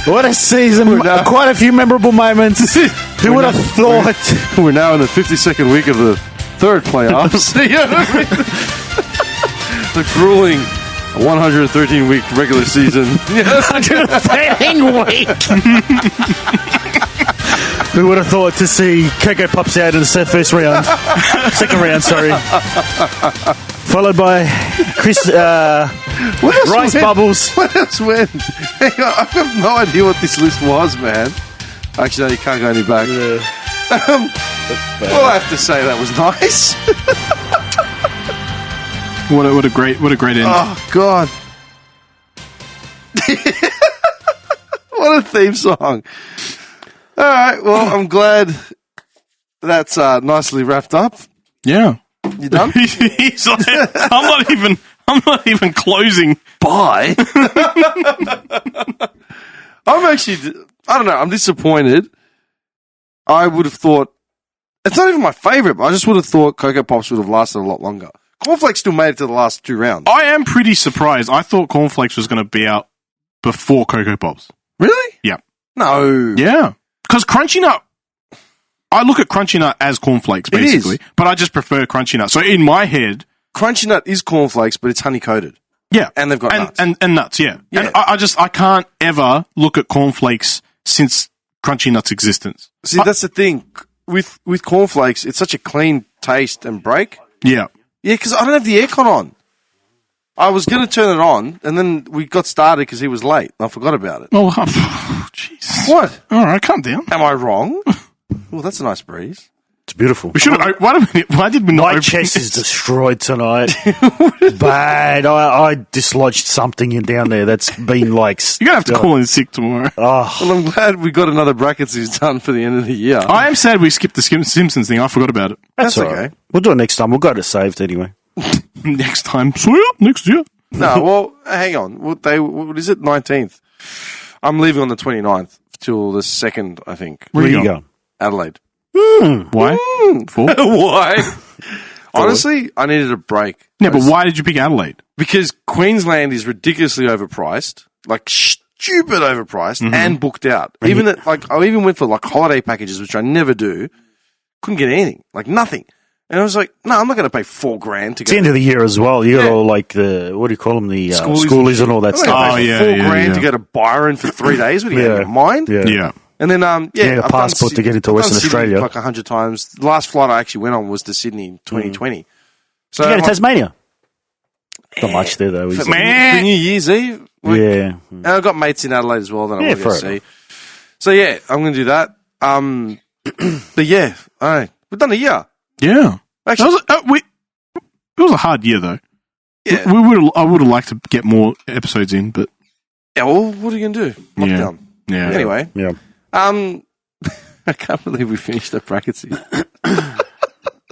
What a season. now- Quite a few memorable moments. Who would have thought? We're now in the 52nd week of the third playoffs. You know what I mean? The grueling 113-week regular season. 113 week. Who would have thought to see Cocoa Pops out in the first round? Second round, sorry. Followed by Chris What else Rice went? Bubbles. What else went? Hang on, I have no idea what this list was, man. Actually, no, you can't go any back. Well, I have to say that was nice. What a great end. Oh, God. What a theme song. All right, well, I'm glad that's nicely wrapped up. Yeah. You done? He's like, I'm not even closing. Bye. I'm actually, I don't know, I'm disappointed. I would have thought, it's not even my favourite, but I just would have thought Cocoa Pops would have lasted a lot longer. Cornflakes still made it to the last 2 rounds. I am pretty surprised. I thought Cornflakes was going to be out before Cocoa Pops. Really? Yeah. No. Yeah. Because Crunchy Nut, I look at Crunchy Nut as Cornflakes, It is. basically. But I just prefer Crunchy Nut. So in my head, Crunchy Nut is cornflakes, but it's honey-coated. yeah. And they've got nuts. And nuts, yeah. Yeah. And I can't ever look at Cornflakes since Crunchy Nut's existence. See, that's the thing. With cornflakes, it's such a clean taste and break. Yeah. Yeah, because I don't have the aircon on. I was going to turn it on, and then we got started because he was late. I forgot about it. Oh, Jesus. What? All right, calm down. Am I wrong? Well, that's a nice breeze. It's beautiful. We should have. Why did we not My open chest this? is destroyed tonight. Bad. I dislodged something in down there that's been like. You're going to have to call in sick tomorrow. Oh, Well, I'm glad we got another brackets he's done for the end of the year. I am sad we skipped the Simpsons thing. I forgot about it. That's all okay. right. We'll do it next time. We'll go to saved anyway. Next time. Swear, next year. No, well, hang on. What is it? 19th. I'm leaving on the 29th till the 2nd, I think. Where Where you you going? go? Adelaide. Why? For? Why? Honestly, I needed a break. Yeah, but why did you pick Adelaide? Because Queensland is ridiculously overpriced, like stupid overpriced, and booked out. I even went for like holiday packages, which I never do. Couldn't get anything, like nothing. And I was like, no, I'm not going to pay $4,000 to It's go. the end of the year as well. You got Yeah. all like the what do you call them? The Schoolies schoolies and all that I'm not gonna stuff. pay yeah, $4,000 yeah. to go to Byron for 3 days. What do you have in your mind? Yeah. And then, You need a I've done passport to get into I've Western done Sydney Australia. like 100 times. The last flight I actually went on was to Sydney in 2020. So You go to like, Tasmania. Not much there though. Is for, there? Man. for New Year's Eve. Yeah. And I've got mates in Adelaide as well that I Yeah, want to go fair see. So yeah, I'm going to do that. But yeah, all right, we've done a year. Yeah. Actually, It was a hard year, though. yeah. I would have liked to get more episodes in, but Yeah, well, what are you going to do? Lockdown. yeah. Anyway, Yeah. I can't believe we finished the brackets here.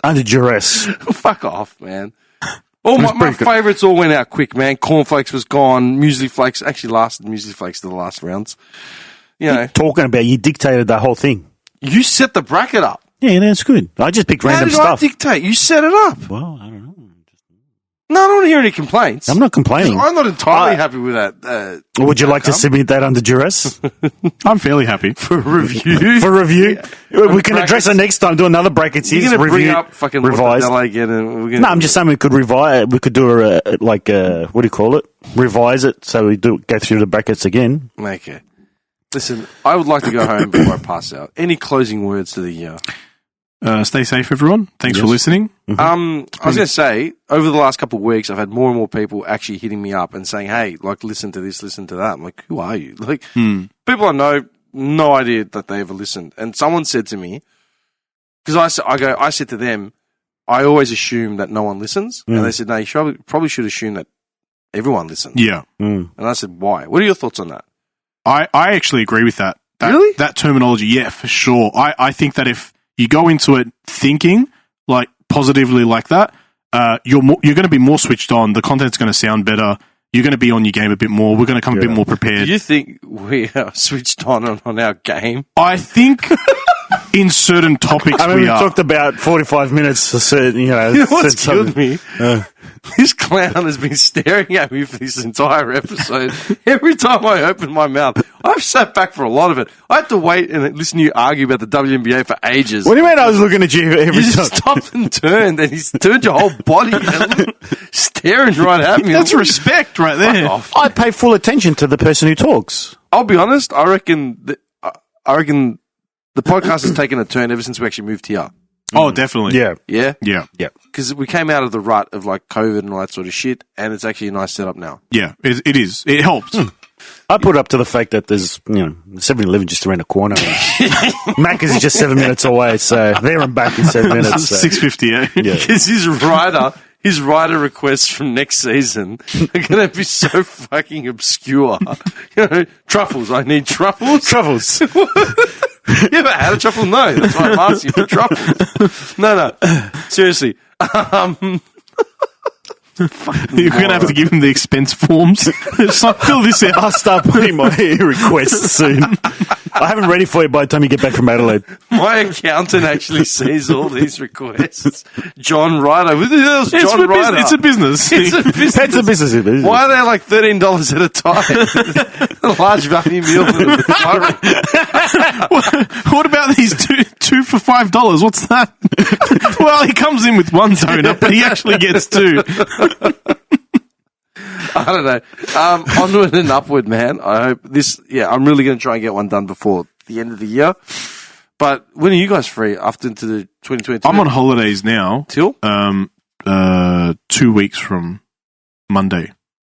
Under duress. Fuck off, man. All my pretty good. favourites all went out quick, man. Cornflakes was gone. Muesli Flakes actually lasted Muesli Flakes to the last rounds. You know, Talking about you dictated the whole thing. you set the bracket up. Yeah, that's good. I just picked How random did stuff. I dictate? You set it up. Well, I don't know. No, I don't want to hear any complaints. I'm not complaining. I'm not entirely happy with that. Would you like to outcome. submit that under duress I'm fairly happy. For review? for review? We can Brackets. address it next time. Do another brackets. You're Here's going to bring review, up fucking revised. Mortadella again, and we're going No, I'm just saying we could revise. We could do what do you call it? Revise it so we go through the brackets again. Okay. Listen, I would like to go home before I pass out. Any closing words to the year? Stay safe, everyone. Thanks for listening. I was going to say, over the last couple of weeks, I've had more and more people actually hitting me up and saying, hey, like, listen to this, listen to that. I'm like, who are you? Like, people I know, no idea that they ever listened. And someone said to me, because I said to them, I always assume that no one listens. And they said, no, you probably should assume that everyone listens. Yeah. And I said, why? What are your thoughts on that? I actually agree with that. Really? That terminology, yeah, for sure. I think that if you go into it thinking like positively like that, you're going to be more switched on. The content's going to sound better. You're going to be on your game a bit more. We're going to come a bit more prepared. Do you think we are switched on our game? I think in certain topics I mean, we are. talked about 45 minutes. You know what's killed me? This clown has been staring at me for this entire episode. Every time I open my mouth, I've sat back for a lot of it. I had to wait and listen to you argue about the WNBA for ages. What do you mean I was looking at you every You time? just stopped and turned, and he's turned your whole body and staring right at me. That's respect right there. Fuck off. I pay full attention to the person who talks. I'll be honest. I reckon the podcast has taken a turn ever since we actually moved here. Oh, definitely. Yeah. Yeah, Yeah. Yeah. because we came out of the rut of like COVID and all that sort of shit, and it's actually a nice setup now. Yeah. It is. It helps. I put up to the fact that there's, 7-Eleven just around the corner. Macca's is just 7 minutes away, so there and back in 7 minutes. So. 6:50. Yeah. Because his rider requests from next season are going to be so fucking obscure. Truffles. I need truffles. Truffles. You ever had a truffle? No. That's why I'm asking for truffles. No. Seriously. You're going to have to give him the expense forms. Just like, fill this out. I'll start putting my requests soon. I have them ready for you by the time you get back from Adelaide. My accountant actually sees all these requests. John Ryder. Who the hell's It's, John for Ryder? it's a business. It's a business. That's a business. It is. Why are they like $13 at a time? A large value meal for the What about these two for $5? What's that? Well, he comes in with one donut, but he actually gets two. I don't know. Onward and upward, man. I hope this. Yeah, I'm really going to try and get one done before the end of the year. But when are you guys free after into the 2022? I'm on holidays now. Till 2 weeks from Monday,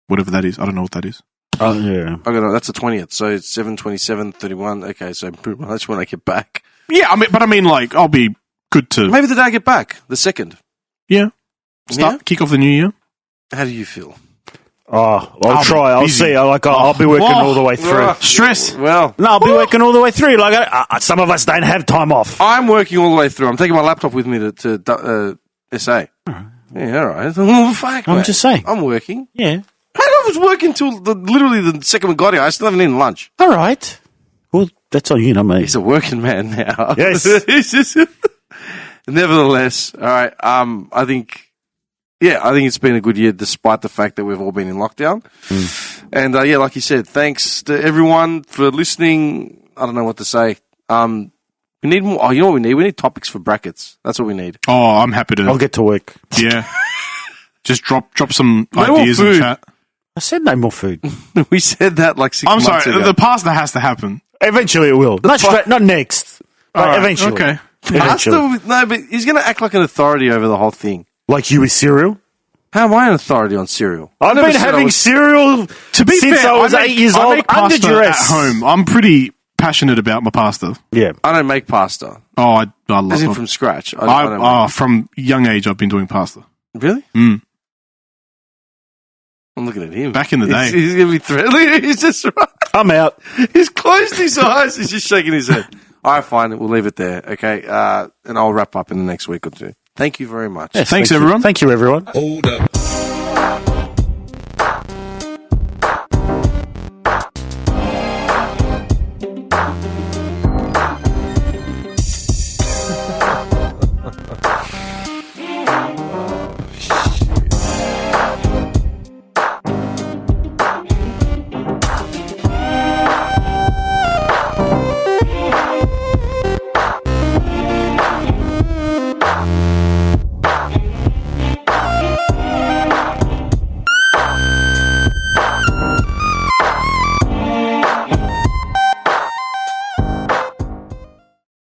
whatever that is. I don't know what that is. Oh, yeah. I got that's the 20th. So it's 7, 27, 31. Okay, so pretty much when I get back. Yeah, I mean, like, I'll be good to. Maybe the day I get back, the 2nd. Yeah. Kick off the new year. How do you feel? Oh, I'll try. I'll busy. see. I'll be working all the way through. Stress. Well, No, I'll be working all the way through. Like some of us don't have time off. I'm working all the way through. I'm taking my laptop with me to SA. Yeah, all right. Oh, fuck, I'm mate. just saying. I'm working. Yeah. I was working till literally the second we got here. I still haven't eaten lunch. All right. Well, that's on you, not me. He's a working man now. Yes. Nevertheless, all right. I think it's been a good year despite the fact that we've all been in lockdown. And yeah, like you said, thanks to everyone for listening. I don't know what to say. We need more. Oh, you know what we need? We need topics for brackets. That's what we need. Oh, I'm happy to. I'll get to work. Yeah. Just drop some No more ideas in food. chat. I said no more food. We said that like 6 I'm months sorry. ago. The pasta has to happen. Eventually it will. Not next. But All right, eventually. okay. Eventually. No, but he's going to act like an authority over the whole thing. Like you with cereal? How am I an authority on cereal? I've never been said I having was- cereal To be since fair, I was 8 years I old make under pasta duress. at home. I'm pretty passionate about my pasta. Yeah. I don't make pasta. Oh, I love As in it. from scratch. I don't make From young age, I've been doing pasta. Really? Mm. I'm looking at him. Back in the day. He's going to be threatening. He's just right. I'm out. He's closed his eyes. He's just shaking his head. All right, fine. We'll leave it there. Okay. And I'll wrap up in the next week or two. Thank you very much. Thanks, everyone. Thank you, everyone. Hold up.